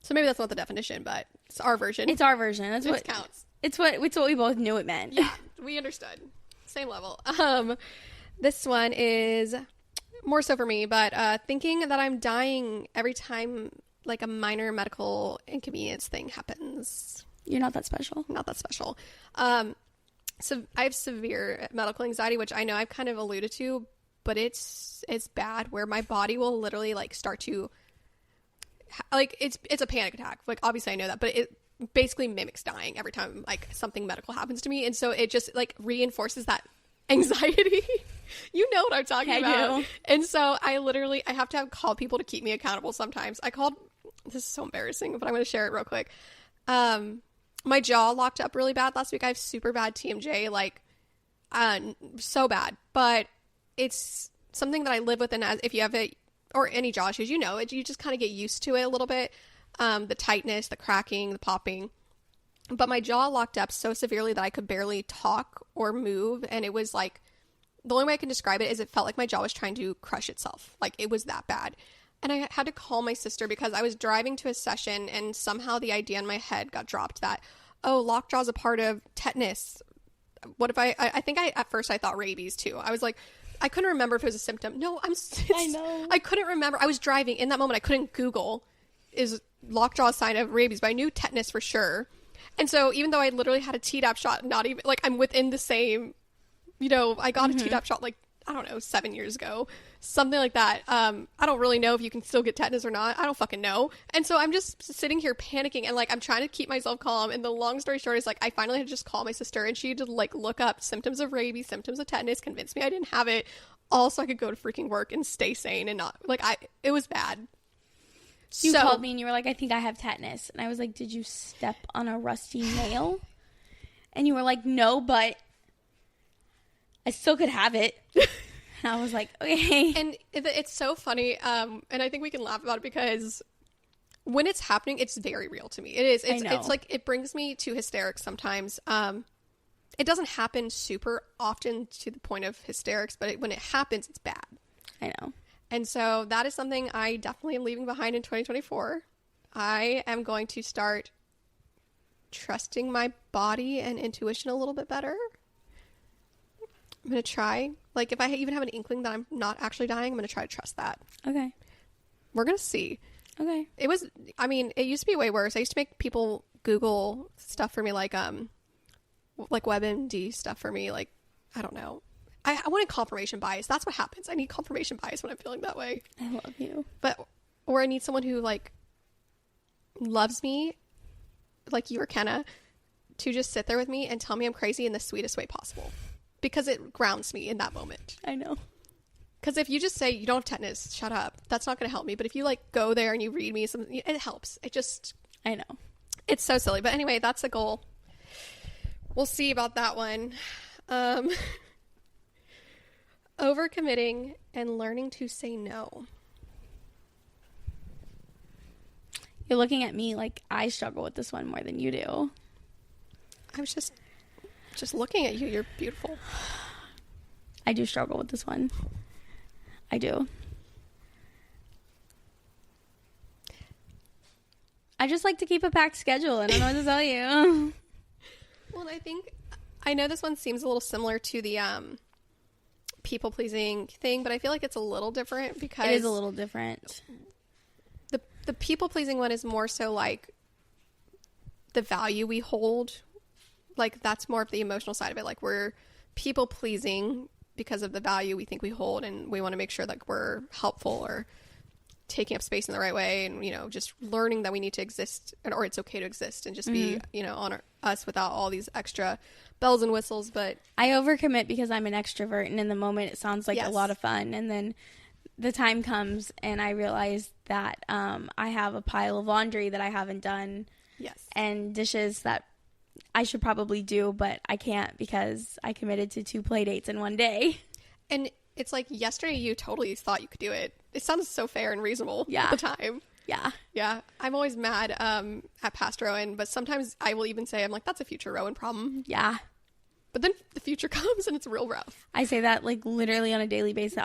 So maybe that's not the definition, but it's our version. It's our version. That's what counts. It's what we both knew it meant. Yeah, we understood. Same level. This one is more so for me, but thinking that I'm dying every time, like, a minor medical inconvenience thing happens. You're not that special. Not that special. So I have severe medical anxiety, which I know I've kind of alluded to, but it's bad where my body will literally, like, start to, like, it's a panic attack. Like, obviously I know that, but it basically mimics dying every time, like, something medical happens to me. And so it just, like, reinforces that anxiety. You know what I'm talking about. Do. And so I have to call people to keep me accountable sometimes. This is so embarrassing, but I'm going to share it real quick. My jaw locked up really bad last week. I have super bad TMJ, like, so bad. But it's something that I live with, and as if you have it, or any jaw issues, you know it. You just kind of get used to it a little bit. The tightness, the cracking, the popping. But my jaw locked up so severely that I could barely talk or move, and it was like, the only way I can describe it is it felt like my jaw was trying to crush itself. Like, it was that bad. And I had to call my sister because I was driving to a session, and somehow the idea in my head got dropped that, oh, lockjaw is a part of tetanus. What if I think at first I thought rabies too. I was like, I couldn't remember if it was a symptom. No, I know. I couldn't remember. I was driving. In that moment, I couldn't Google, is lockjaw a sign of rabies? But I knew tetanus for sure. And so even though I literally had a Tdap shot, not even, like, I'm within the same, you know, I got a Tdap shot, like, I don't know, 7 years ago, something like that. I don't really know if you can still get tetanus or not. I don't fucking know. And so I'm just sitting here panicking, and, like, I'm trying to keep myself calm. And the long story short is, like, I finally had to just call my sister, and she had to, like, look up symptoms of rabies, symptoms of tetanus, convince me I didn't have it, all so I could go to freaking work and stay sane and not, like, it was bad. You called me and you were like, I think I have tetanus. And I was like, did you step on a rusty nail? And you were like, no, but I still could have it. And I was like, okay. And it's so funny. And I think we can laugh about it because when it's happening, it's very real to me. It is. It's like, it brings me to hysterics sometimes. It doesn't happen super often to the point of hysterics, but when it happens, it's bad. I know. And so that is something I definitely am leaving behind in 2024. I am going to start trusting my body and intuition a little bit better. I'm going to try. Like, if I even have an inkling that I'm not actually dying, I'm going to try to trust that. Okay. We're going to see. Okay. It used to be way worse. I used to make people Google stuff for me, like WebMD stuff for me. Like, I don't know. I want a confirmation bias. That's what happens. I need confirmation bias when I'm feeling that way. I love you. Or I need someone who, like, loves me, like you or Kenna, to just sit there with me and tell me I'm crazy in the sweetest way possible. Because it grounds me in that moment. I know. Because if you just say, you don't have tetanus, shut up, that's not going to help me. But if you, like, go there and you read me something, it helps. I know. It's so silly. But anyway, that's a goal. We'll see about that one. Overcommitting and learning to say no. You're looking at me like I struggle with this one more than you do. I was just looking at you. You're beautiful. I do struggle with this one. I do. I just like to keep a packed schedule. I don't know what to tell you. Well, I know this one seems a little similar to the people-pleasing thing, but I feel like it's a little different because... It is a little different. The people-pleasing one is more so like the value we hold. Like, that's more of the emotional side of it. Like, we're people-pleasing because of the value we think we hold, and we want to make sure that we're helpful or taking up space in the right way, and, you know, just learning that we need to exist, or it's okay to exist and just be, you know, on us without all these extra bells and whistles. But I overcommit because I'm an extrovert, and in the moment it sounds like a lot of fun, and then the time comes and I realize that I have a pile of laundry that I haven't done, and dishes that I should probably do, but I can't because I committed to 2 play dates in one day. And it's like, yesterday you totally thought you could do it. It sounds so fair and reasonable at the time. Yeah. I'm always mad at past Rowan, but sometimes I will even say, I'm like, that's a future Rowan problem. Yeah. But then the future comes and it's real rough. I say that, like, literally on a daily basis.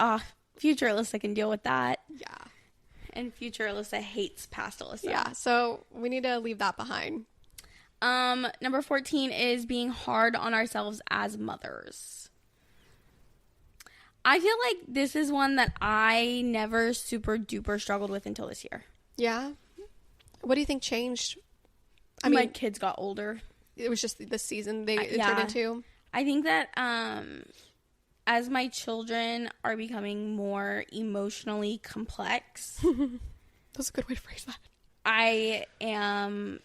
Future Alyssa can deal with that. Yeah. And future Alyssa hates past Alyssa. Yeah, so we need to leave that behind. Number 14 is being hard on ourselves as mothers. I feel like this is one that I never super duper struggled with until this year. Yeah. What do you think changed? I mean, my kids got older. It was just the season they turned into. I think that as my children are becoming more emotionally complex. That's a good way to phrase that. I am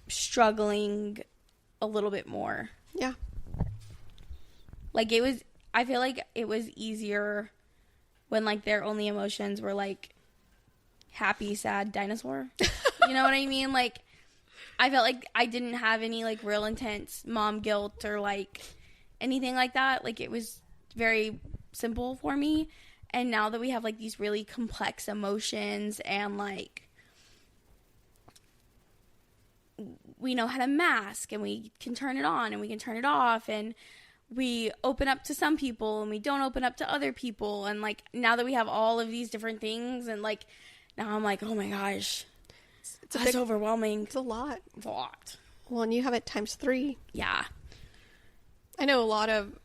struggling a little bit more. Yeah. Like, I feel like it was easier when, like, their only emotions were, like, happy, sad, dinosaur. You know what I mean? Like, I felt like I didn't have any, like, real intense mom guilt or, like, anything like that. Like, it was very simple for me. And now that we have, like, these really complex emotions and, like, we know how to mask and we can turn it on and we can turn it off and we open up to some people and we don't open up to other people. And, like, now that we have all of these different things and, like, now I'm like, oh, my gosh. It's overwhelming. It's a lot. It's a lot. Well, and you have it times 3. Yeah. I know a lot of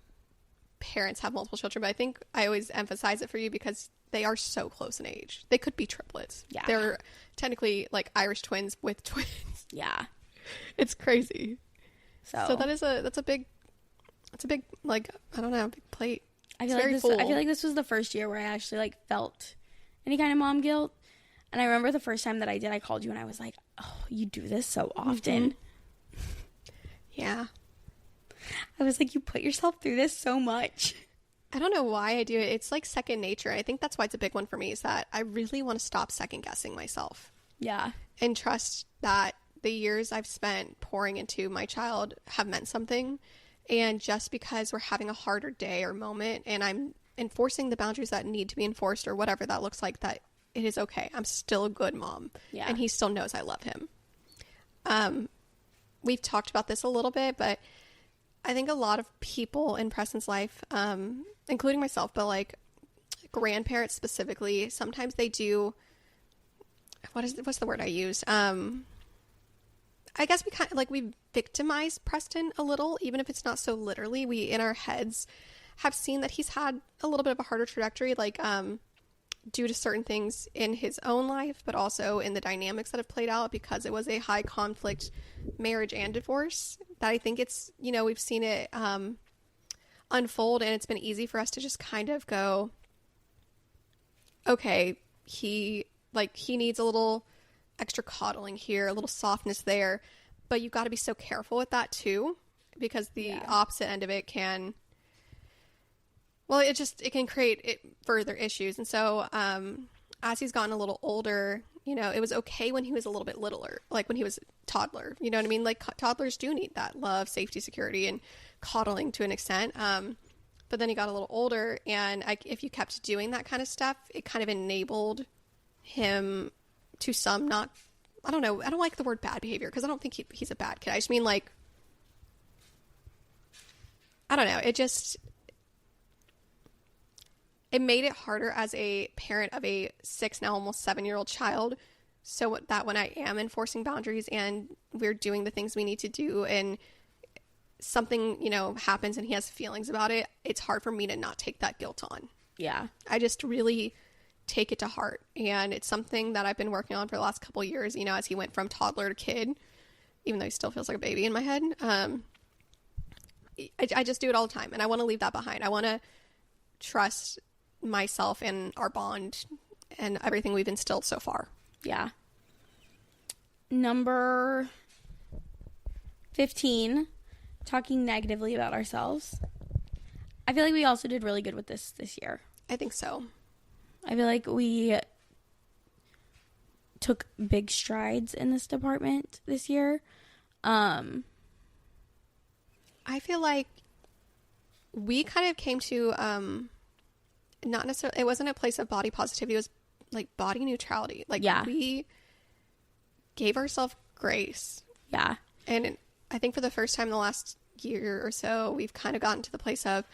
parents have multiple children, but I think I always emphasize it for you because they are so close in age. They could be triplets. Yeah. They're technically like Irish twins with twins. Yeah. It's crazy. So that's a big like, I don't know, big plate. I feel like this was the first year where I actually like felt any kind of mom guilt. And I remember the first time that I did, I called you and I was like, oh, you do this so often. Mm-hmm. Yeah. I was like, you put yourself through this so much. I don't know why I do it. It's like second nature. I think that's why it's a big one for me, is that I really want to stop second guessing myself. Yeah. And trust that the years I've spent pouring into my child have meant something. And just because we're having a harder day or moment and I'm enforcing the boundaries that need to be enforced or whatever that looks like, that it is okay. I'm still a good mom. Yeah. And he still knows I love him. We've talked about this a little bit, but I think a lot of people in Preston's life, including myself, but like grandparents specifically, sometimes they do, what's the word I use? I guess we kind of like, we victimize Preston a little, even if it's not so literally. We, in our heads, have seen that he's had a little bit of a harder trajectory, like, due to certain things in his own life, but also in the dynamics that have played out because it was a high conflict marriage and divorce, that I think it's, you know, we've seen it unfold, and it's been easy for us to just kind of go, okay, he needs a little extra coddling here, a little softness there, but you've got to be so careful with that too, because the opposite end of it can, well, it can create further issues. And so as he's gotten a little older, you know, it was okay when he was a little bit littler, like when he was a toddler, you know what I mean? Like toddlers do need that love, safety, security, and coddling to an extent. But then he got a little older, and if you kept doing that kind of stuff, it kind of enabled him to some I don't know, I don't like the word bad behavior because I don't think he's a bad kid. I just mean, like, I don't know, it made it harder as a parent of a 6, now almost 7-year-old child, so that when I am enforcing boundaries and we're doing the things we need to do and something, you know, happens and he has feelings about it, it's hard for me to not take that guilt on. Yeah. I just really take it to heart, and it's something that I've been working on for the last couple of years, you know, as he went from toddler to kid, even though he still feels like a baby in my head. I just do it all the time, and I want to leave that behind. I want to trust myself and our bond and everything we've instilled so far. Yeah. Number 15, talking negatively about ourselves. I feel like we also did really good with this year. I think so. I feel like we took big strides in this department this year. I feel like we kind of came to not necessarily, it wasn't a place of body positivity, it was like body neutrality. Like, we gave ourselves grace. Yeah. And I think for the first time in the last year or so, we've kind of gotten to the place of,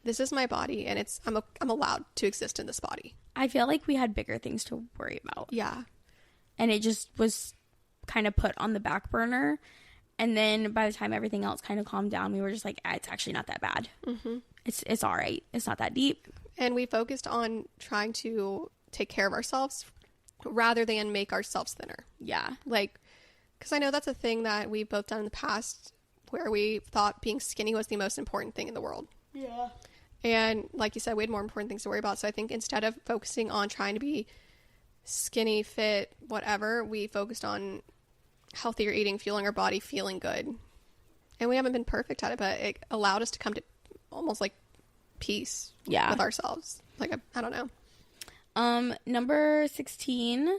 this is my body, and I'm allowed to exist in this body. I feel like we had bigger things to worry about. Yeah. And it just was kind of put on the back burner. And then by the time everything else kind of calmed down, we were just like, it's actually not that bad. Mm-hmm. It's all right. It's not that deep. And we focused on trying to take care of ourselves rather than make ourselves thinner. Yeah. Like, because I know that's a thing that we've both done in the past, where we thought being skinny was the most important thing in the world. Yeah. And like you said, we had more important things to worry about. So I think instead of focusing on trying to be skinny, fit, whatever, we focused on healthier eating, fueling our body, feeling good. And we haven't been perfect at it, but it allowed us to come to almost like peace Yeah. with ourselves. Like, I don't know. Number 16,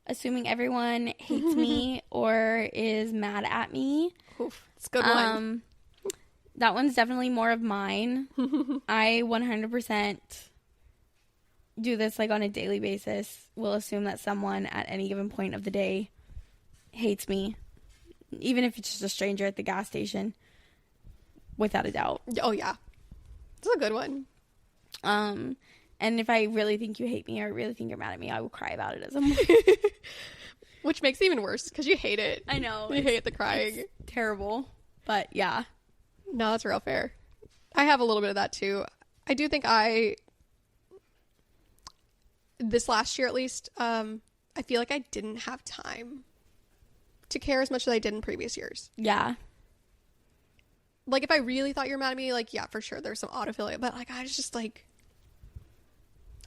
assuming everyone hates me or is mad at me. Oof, it's a good one. That one's definitely more of mine. I 100% do this like on a daily basis. Will assume that someone at any given point of the day hates me, even if it's just a stranger at the gas station, without a doubt. Oh yeah, it's a good one. And if I really think you hate me or really think you're mad at me, I will cry about it as I'm Which makes it even worse because you hate it. I know. You hate the crying. It's terrible. But yeah. No, that's real fair. I have a little bit of that too. I do think this last year at least, I feel like I didn't have time to care as much as I did in previous years. Yeah. Like, if I really thought you're mad at me, like, yeah, for sure, there's some autofill. But, like, I was just like,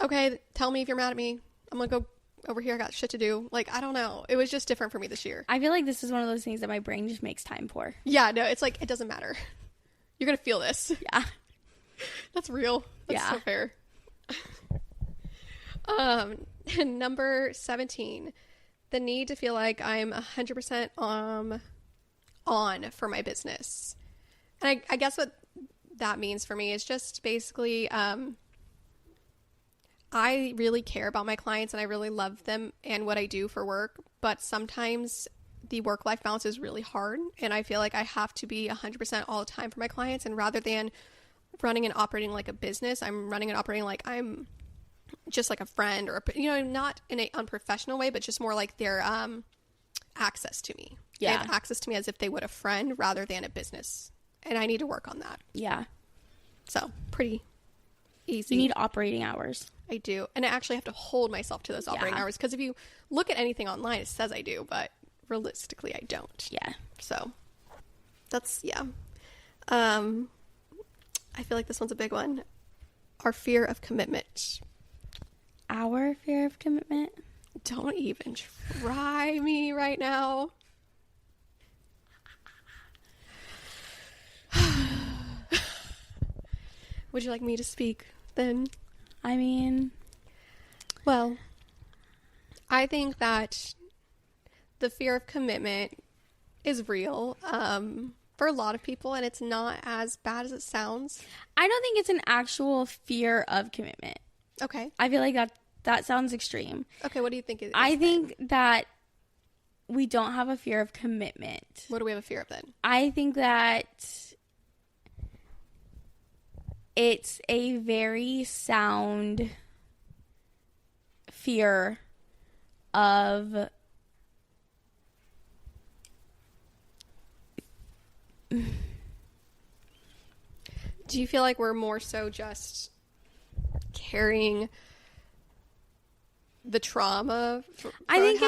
okay, tell me if you're mad at me. I'm gonna go over here. I got shit to do. Like, I don't know. It was just different for me this year. I feel like this is one of those things that my brain just makes time for. Yeah, no, it's like, it doesn't matter. You're gonna feel this. Yeah. That's real. That's so fair. Number 17, the need to feel like I'm 100% on for my business. And I guess what that means for me is just basically, I really care about my clients and I really love them and what I do for work, but sometimes the work-life balance is really hard and I feel like I have to be 100% all the time for my clients, and rather than running and operating like a business, I'm running and operating like I'm just like a friend, or not in an unprofessional way, but just more like their access to me. Yeah. They have access to me as if they would a friend rather than a business, and I need to work on that. Yeah. So pretty easy. You need operating hours. I do. And I actually have to hold myself to those operating hours, because if you look at anything online, it says I do, but realistically I don't. Yeah. So that's, yeah. I feel like this one's a big one. Our fear of commitment. Our fear of commitment? Don't even try me right now. Would you like me to speak then? I mean, well, I think that the fear of commitment is real for a lot of people, and it's not as bad as it sounds. I don't think it's an actual fear of commitment. Okay. I feel like that sounds extreme. Okay, what do you think it is? I think that we don't have a fear of commitment. What do we have a fear of then? I think that it's a very sound fear of do you feel like we're more so just carrying the trauma I think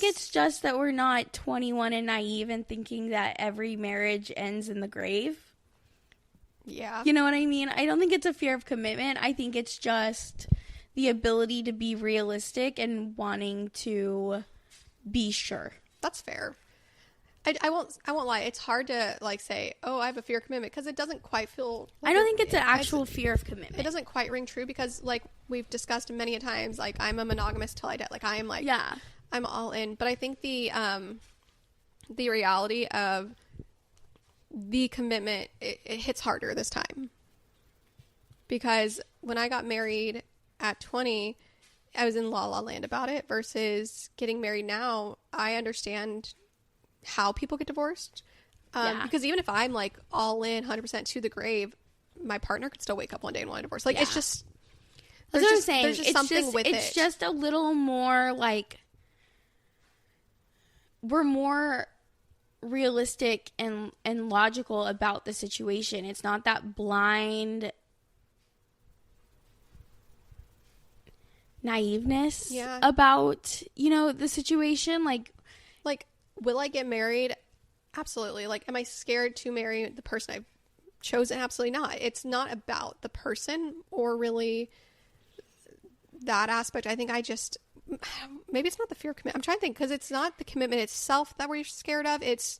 it's just that we're not 21 and naive and thinking that every marriage ends in the grave. Yeah. You know what I mean? I don't think it's a fear of commitment. I think it's just the ability to be realistic and wanting to be sure. That's fair. I won't lie. It's hard to like say, oh, I have a fear of commitment, because it doesn't quite feel like I don't think it's an actual fear of commitment. It doesn't quite ring true, because like we've discussed many a times, like I'm a monogamous till I die. Like I am like, yeah, I'm all in. But I think the reality of the commitment, it hits harder this time, because when I got married at 20, I was in la la land about it, versus getting married now. I understand how people get divorced, because even if I'm like all in 100% to the grave, my partner could still wake up one day and want a divorce. Like it's just, that's what I'm saying. There's just something with it. It's just a little more like we're more realistic and logical about the situation. It's not that blind naiveness about, the situation. Like, will I get married? Absolutely. Like, am I scared to marry the person I've chosen? Absolutely not. It's not about the person or really that aspect. I think maybe it's not the fear of commitment. I'm trying to think, because it's not the commitment itself that we're scared of. It's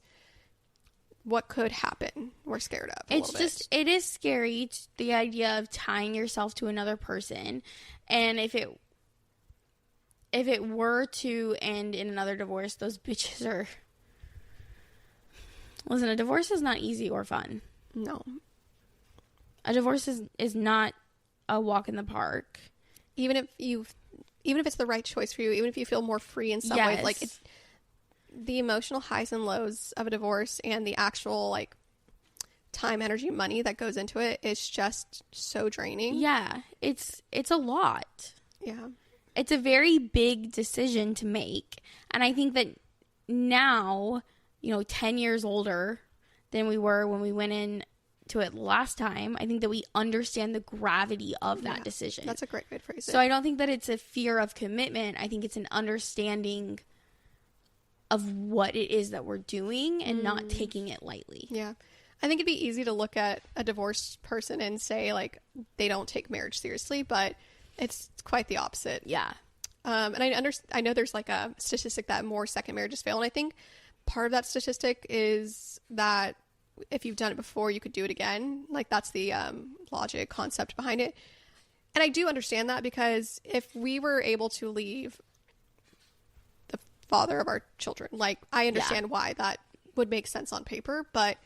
what could happen we're scared of it's just it is scary, the idea of tying yourself to another person. And if it were to end in another divorce, those bitches are... Listen, a divorce is not easy or fun. No. A divorce is not a walk in the park. Even if it's the right choice for you, even if you feel more free in some ways, like it's the emotional highs and lows of a divorce and the actual like time, energy, money that goes into it is just so draining. Yeah, it's a lot. Yeah. It's a very big decision to make. And I think that now, 10 years older than we were when we went in to it last time, I think that we understand the gravity of that decision. That's a great way to phrase it. So I don't think that it's a fear of commitment. I think it's an understanding of what it is that we're doing and not taking it lightly. Yeah. I think it'd be easy to look at a divorced person and say, like, they don't take marriage seriously, but it's quite the opposite. Yeah. And I know there's, like, a statistic that more second marriages fail, and I think part of that statistic is that if you've done it before, you could do it again. Like, that's the logic concept behind it. And I do understand that, because if we were able to leave the father of our children, like, I understand why that would make sense on paper, but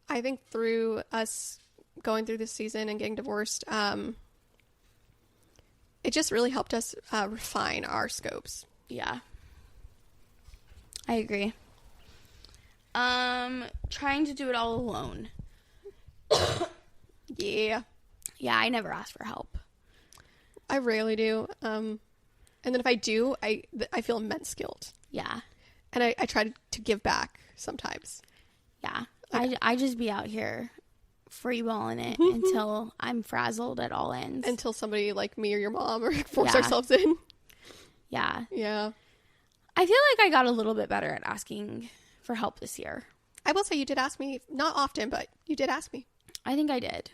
I think through us going through this season and getting divorced, it just really helped us refine our scopes. Yeah. I agree. Trying to do it all alone. Yeah. Yeah, I never ask for help. I rarely do. And then if I do, I feel immense guilt. Yeah. And I try to give back sometimes. Yeah. I just be out here free balling it until I'm frazzled at all ends. Until somebody like me or your mom or force ourselves in. Yeah. Yeah. I feel like I got a little bit better at asking for help this year. I will say you did ask me, not often, but you did ask me. I think I did.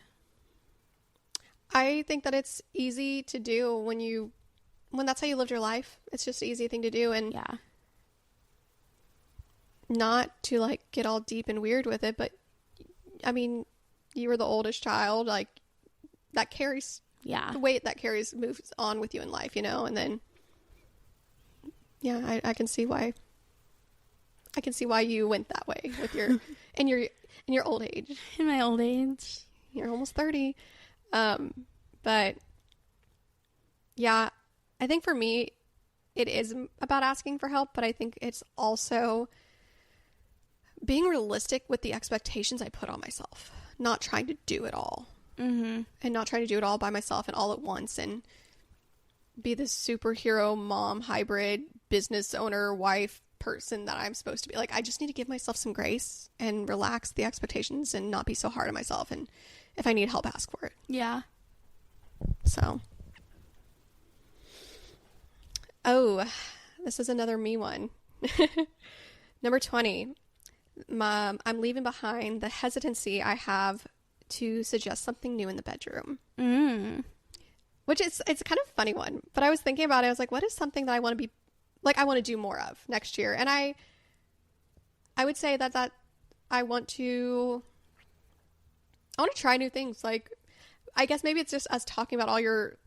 I think that it's easy to do when that's how you lived your life. It's just an easy thing to do, and not to like get all deep and weird with it, but I mean, you were the oldest child, like that carries, the weight that carries moves on with you in life, and then I can see why you went that way with your in your old age. In my old age. You're almost 30. But yeah, I think for me, it is about asking for help, but I think it's also being realistic with the expectations I put on myself, not trying to do it all, and not trying to do it all by myself and all at once and be this superhero mom, hybrid business owner, wife person that I'm supposed to be. Like, I just need to give myself some grace and relax the expectations and not be so hard on myself. And if I need help, ask for it. Yeah. So. Oh, this is another me one. Number 20. I'm leaving behind the hesitancy I have to suggest something new in the bedroom. Which it's kind of a funny one. But I was thinking about it. I was like, what is something that I want to be, like, I want to do more of next year? And I would say that I want to try new things. Like, I guess maybe it's just us talking about all your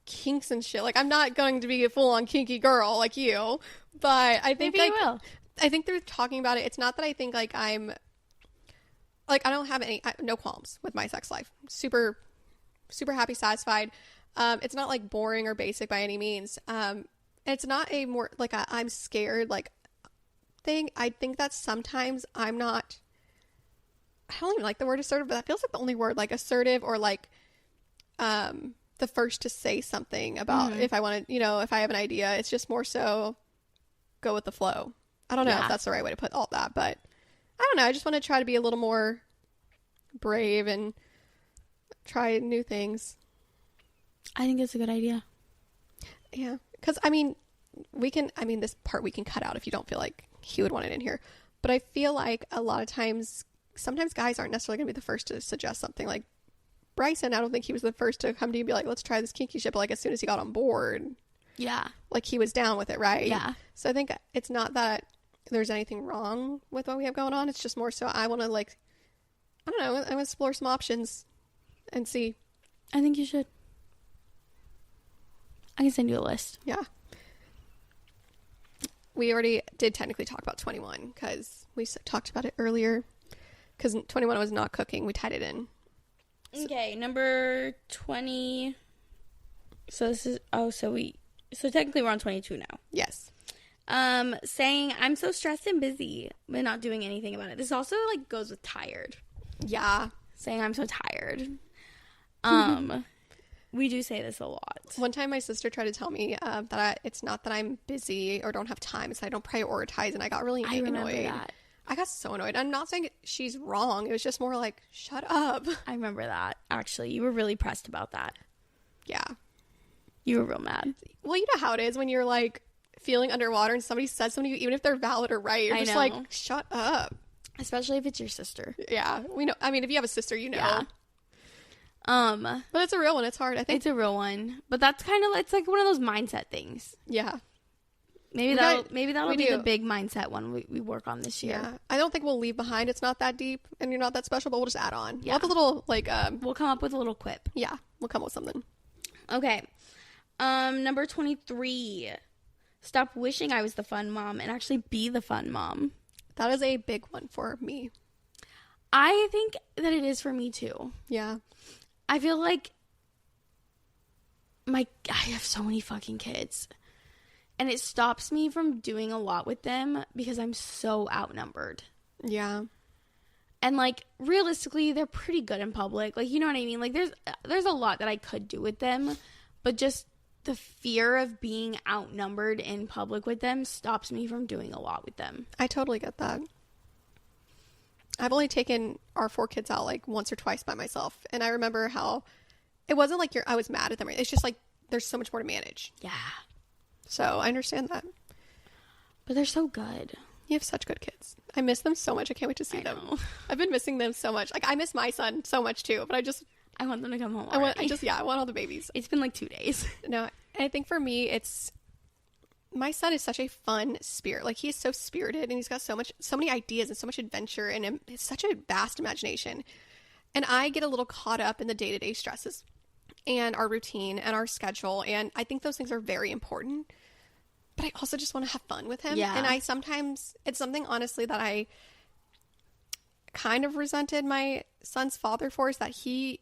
kinks and shit. Like, I'm not going to be a full-on kinky girl like you, but I think maybe you will. I think through talking about it, it's not that I think like I'm like, I don't have no qualms with my sex life. Super, super happy, satisfied. It's not like boring or basic by any means. It's not a more like I'm scared like thing. I think that sometimes I don't even like the word assertive, but that feels like the only word, like assertive or like the first to say something about if I want to, if I have an idea. It's just more so go with the flow. I don't know if that's the right way to put all that, but I don't know. I just want to try to be a little more brave and try new things. I think it's a good idea. Yeah. Because, this part we can cut out if you don't feel like he would want it in here. But I feel like a lot of times, sometimes guys aren't necessarily going to be the first to suggest something. Like Bryson, I don't think he was the first to come to you and be like, let's try this kinky shit. But like as soon as he got on board, yeah, like he was down with it, right? Yeah. So I think it's not that there's anything wrong with what we have going on. It's just more so I want to, like, I don't know, I want to explore some options and see. I think you should. I can send you a list. Yeah. We already did technically talk about 21 because we talked about it earlier. Because 21 was not cooking. We tied it in. Okay, number 20. So this is, so technically we're on 22 now. Yes. Saying, I'm so stressed and busy, but not doing anything about it. This also, like, goes with tired. Yeah. Saying, I'm so tired. We do say this a lot. One time my sister tried to tell me that it's not that I'm busy or don't have time. It's that I don't prioritize, and I got really annoyed. I remember that. I got so annoyed. I'm not saying she's wrong. It was just more like, shut up. I remember that, actually. You were really pressed about that. Yeah. You were real mad. Well, you know how it is when you're, like, feeling underwater and somebody says something to you, even if they're valid or right, you're just like, shut up. Especially if it's your sister. Yeah. We know. I mean, if you have a sister, you know. Yeah. But it's a real one. It's hard, I think. It's a real one. But that's kind of, it's like one of those mindset things. Yeah. Maybe that'll be the big mindset one we work on this year. Yeah. I don't think we'll leave behind. It's not that deep and you're not that special, but we'll just add on. Yeah. We'll have a little, like, we'll come up with a little quip. Yeah. We'll come up with something. Okay. Number 23. Stop wishing I was the fun mom and actually be the fun mom. That is a big one for me. I think that it is for me too. Yeah. I feel like I have so many fucking kids. And it stops me from doing a lot with them because I'm so outnumbered. Yeah. And, like, realistically, they're pretty good in public. Like, you know what I mean? Like, there's a lot that I could do with them. But just the fear of being outnumbered in public with them stops me from doing a lot with them. I totally get that. I've only taken our 4 kids out, like, once or twice by myself. And I remember how it wasn't like I was mad at them. It's just, like, there's so much more to manage. Yeah. So I understand that. But they're so good. You have such good kids. I miss them so much. I can't wait to see them. I've been missing them so much. Like, I miss my son so much too, but I want them to come home I want all the babies. It's been like 2 days. No, and I think for me, my son is such a fun spirit. Like, he's so spirited and he's got so many ideas and so much adventure and it's such a vast imagination. And I get a little caught up in the day-to-day stresses and our routine and our schedule. And I think those things are very important, but I also just want to have fun with him. Yeah. And it's something honestly that I kind of resented my son's father for, is that he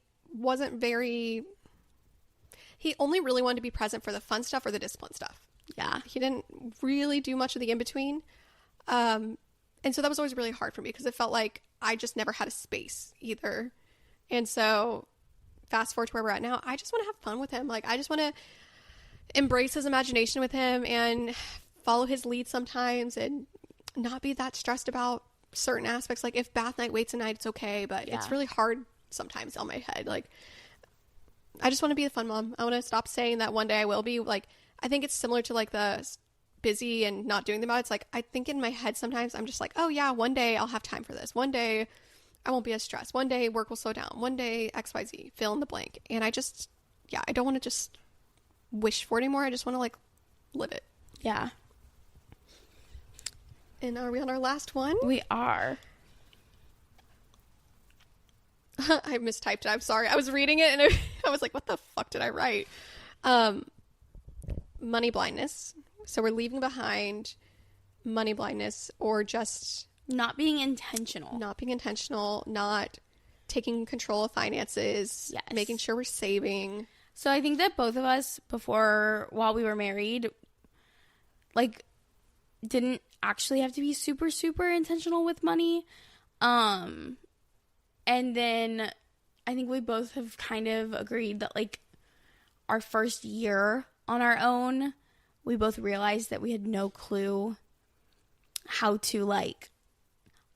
only really wanted to be present for the fun stuff or the discipline stuff. Yeah. He didn't really do much of the in-between. And so that was always really hard for me because it felt like I just never had a space either. And so fast forward to where we're at now, I just want to have fun with him. Like, I just want to embrace his imagination with him and follow his lead sometimes and not be that stressed about certain aspects. Like, if bath night waits a night, it's okay, but it's really hard sometimes on my head. Like, I just want to be the fun mom. I want to stop saying that one day I will be. Like, I think it's similar to, like, the busy and not doing them about. It's like, I think in my head sometimes I'm just like, oh yeah, one day I'll have time for this. One day I won't be as stressed. One day work will slow down. One day XYZ, fill in the blank. And I don't want to just wish for it anymore. I just want to, like, live it. Yeah. And are we on our last one? We are. I mistyped it. I'm sorry. I was reading it and I was like, what the fuck did I write? Money blindness. So we're leaving behind money blindness, or just not being intentional. Not taking control of finances. Yes. Making sure we're saving. So I think that both of us while we were married, like, didn't actually have to be super, super intentional with money. And then I think we both have kind of agreed that, like, our first year on our own, we both realized that we had no clue how to, like,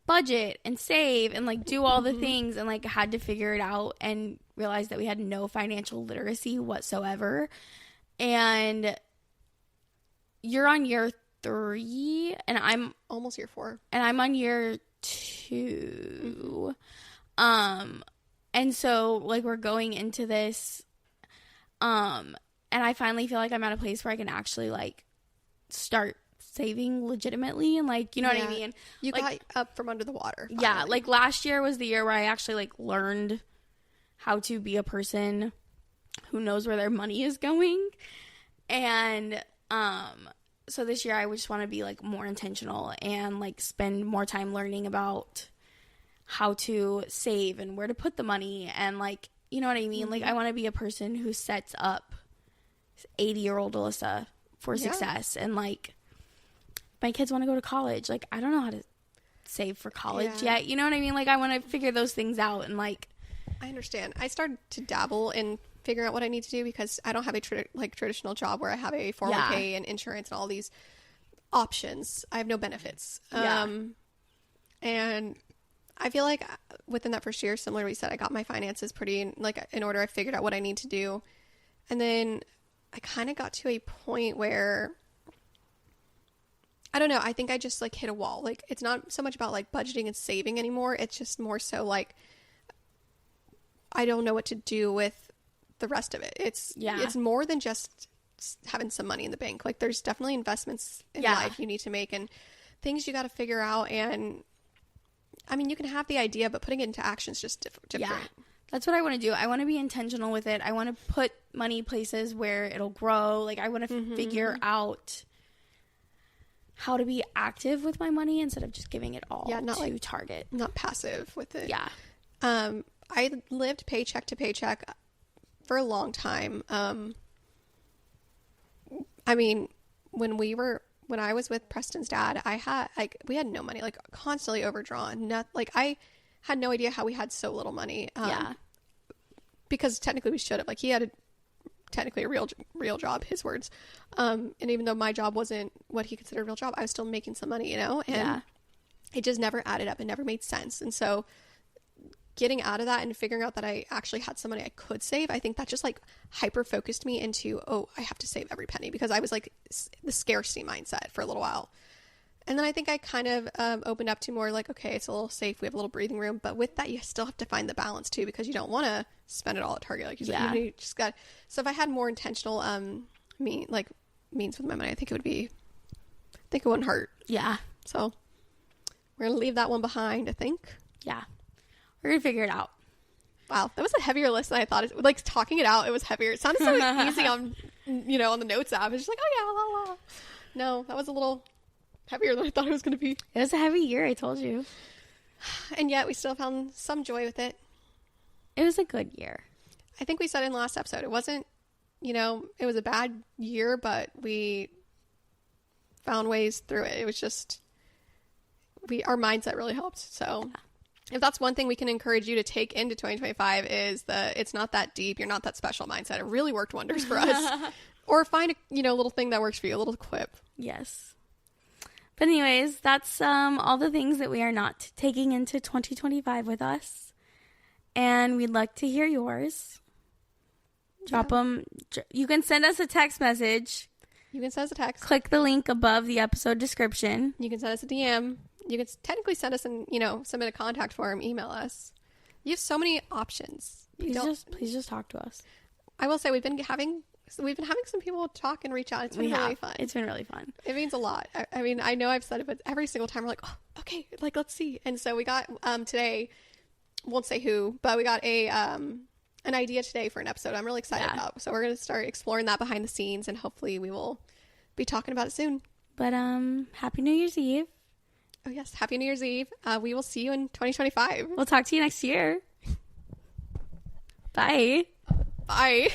budget and save and, like, do all the things, and, like, had to figure it out and realized that we had no financial literacy whatsoever. And you're on year 3 and I'm almost year 4 and I'm on year 2. And so, like, we're going into this, and I finally feel like I'm at a place where I can actually, like, start saving legitimately and like, you know what I mean? You like, got up from under the water. Finally. Yeah, like last year was the year where I actually like learned how to be a person who knows where their money is going. And so this year I would just want to be like more intentional and like spend more time learning about how to save and where to put the money and like, you know what I mean? Mm-hmm. Like I want to be a person who sets up 80-year-old Alyssa for success. And like my kids want to go to college. Like I don't know how to save for college yet. You know what I mean? Like I want to figure those things out. And like I understand. I started to dabble in figuring out what I need to do because I don't have a traditional job where I have a 401k and insurance and all these options. I have no benefits. And I feel like within that first year, similar to what you said, I got my finances pretty in order. I figured out what I need to do. And then I kind of got to a point where, I don't know, I think I just like hit a wall. Like it's not so much about like budgeting and saving anymore. It's just more so like, I don't know what to do with the rest of it. It's more than just having some money in the bank. Like there's definitely investments in life you need to make and things you got to figure out. And I mean, you can have the idea, but putting it into action is just different. Yeah, that's what I want to do. I want to be intentional with it. I want to put money places where it'll grow. Like I want to figure out how to be active with my money instead of just giving it all to Target. Not passive with it. Yeah. I lived paycheck to paycheck for a long time. I mean, when I was with Preston's dad, we had no money, like constantly overdrawn. I had no idea how we had so little money. Because technically we should have. Like he had technically a real job, his words. And even though my job wasn't what he considered a real job, I was still making some money, you know? And it just never added up. It never made sense. And so getting out of that and figuring out that I actually had some money I could save, I think that just like hyper focused me into, I have to save every penny, because I was like the scarcity mindset for a little while. And then I think I kind of opened up to more like, okay, it's a little safe. We have a little breathing room. But with that, you still have to find the balance too, because you don't want to spend it all at Target. Like you said, you just got. So if I had more intentional means with my money, I think it wouldn't hurt. Yeah. So we're going to leave that one behind, I think. Yeah. We're going to figure it out. Wow. That was a heavier list than I thought. Like talking it out, it was heavier. It sounded so easy on the notes app. It's just like, oh yeah, la la. No, that was a little heavier than I thought it was going to be. It was a heavy year, I told you. And yet we still found some joy with it. It was a good year. I think we said in the last episode, it wasn't, it was a bad year, but we found ways through it. It was just, our mindset really helped. So if that's one thing we can encourage you to take into 2025 is that it's not that deep. You're not that special mindset. It really worked wonders for us. Or find a, little thing that works for you, a little quip. Yes. But anyways, that's all the things that we are not taking into 2025 with us. And we'd like to hear yours. Drop them. You can send us a text message. You can send us a text. Click the link above the episode description. You can send us a DM. You can technically send us submit a contact form, email us. You have so many options. Please just talk to us. I will say we've been having some people talk and reach out. It's been really fun. It's been really fun. It means a lot. I mean, I know I've said it, but every single time we're like, oh, okay, like, let's see. And so we got, today, won't say who, but we got an idea today for an episode I'm really excited about. So we're going to start exploring that behind the scenes, and hopefully we will be talking about it soon. But, Happy New Year's Eve. Oh yes. Happy New Year's Eve. We will see you in 2025. We'll talk to you next year. Bye. Bye.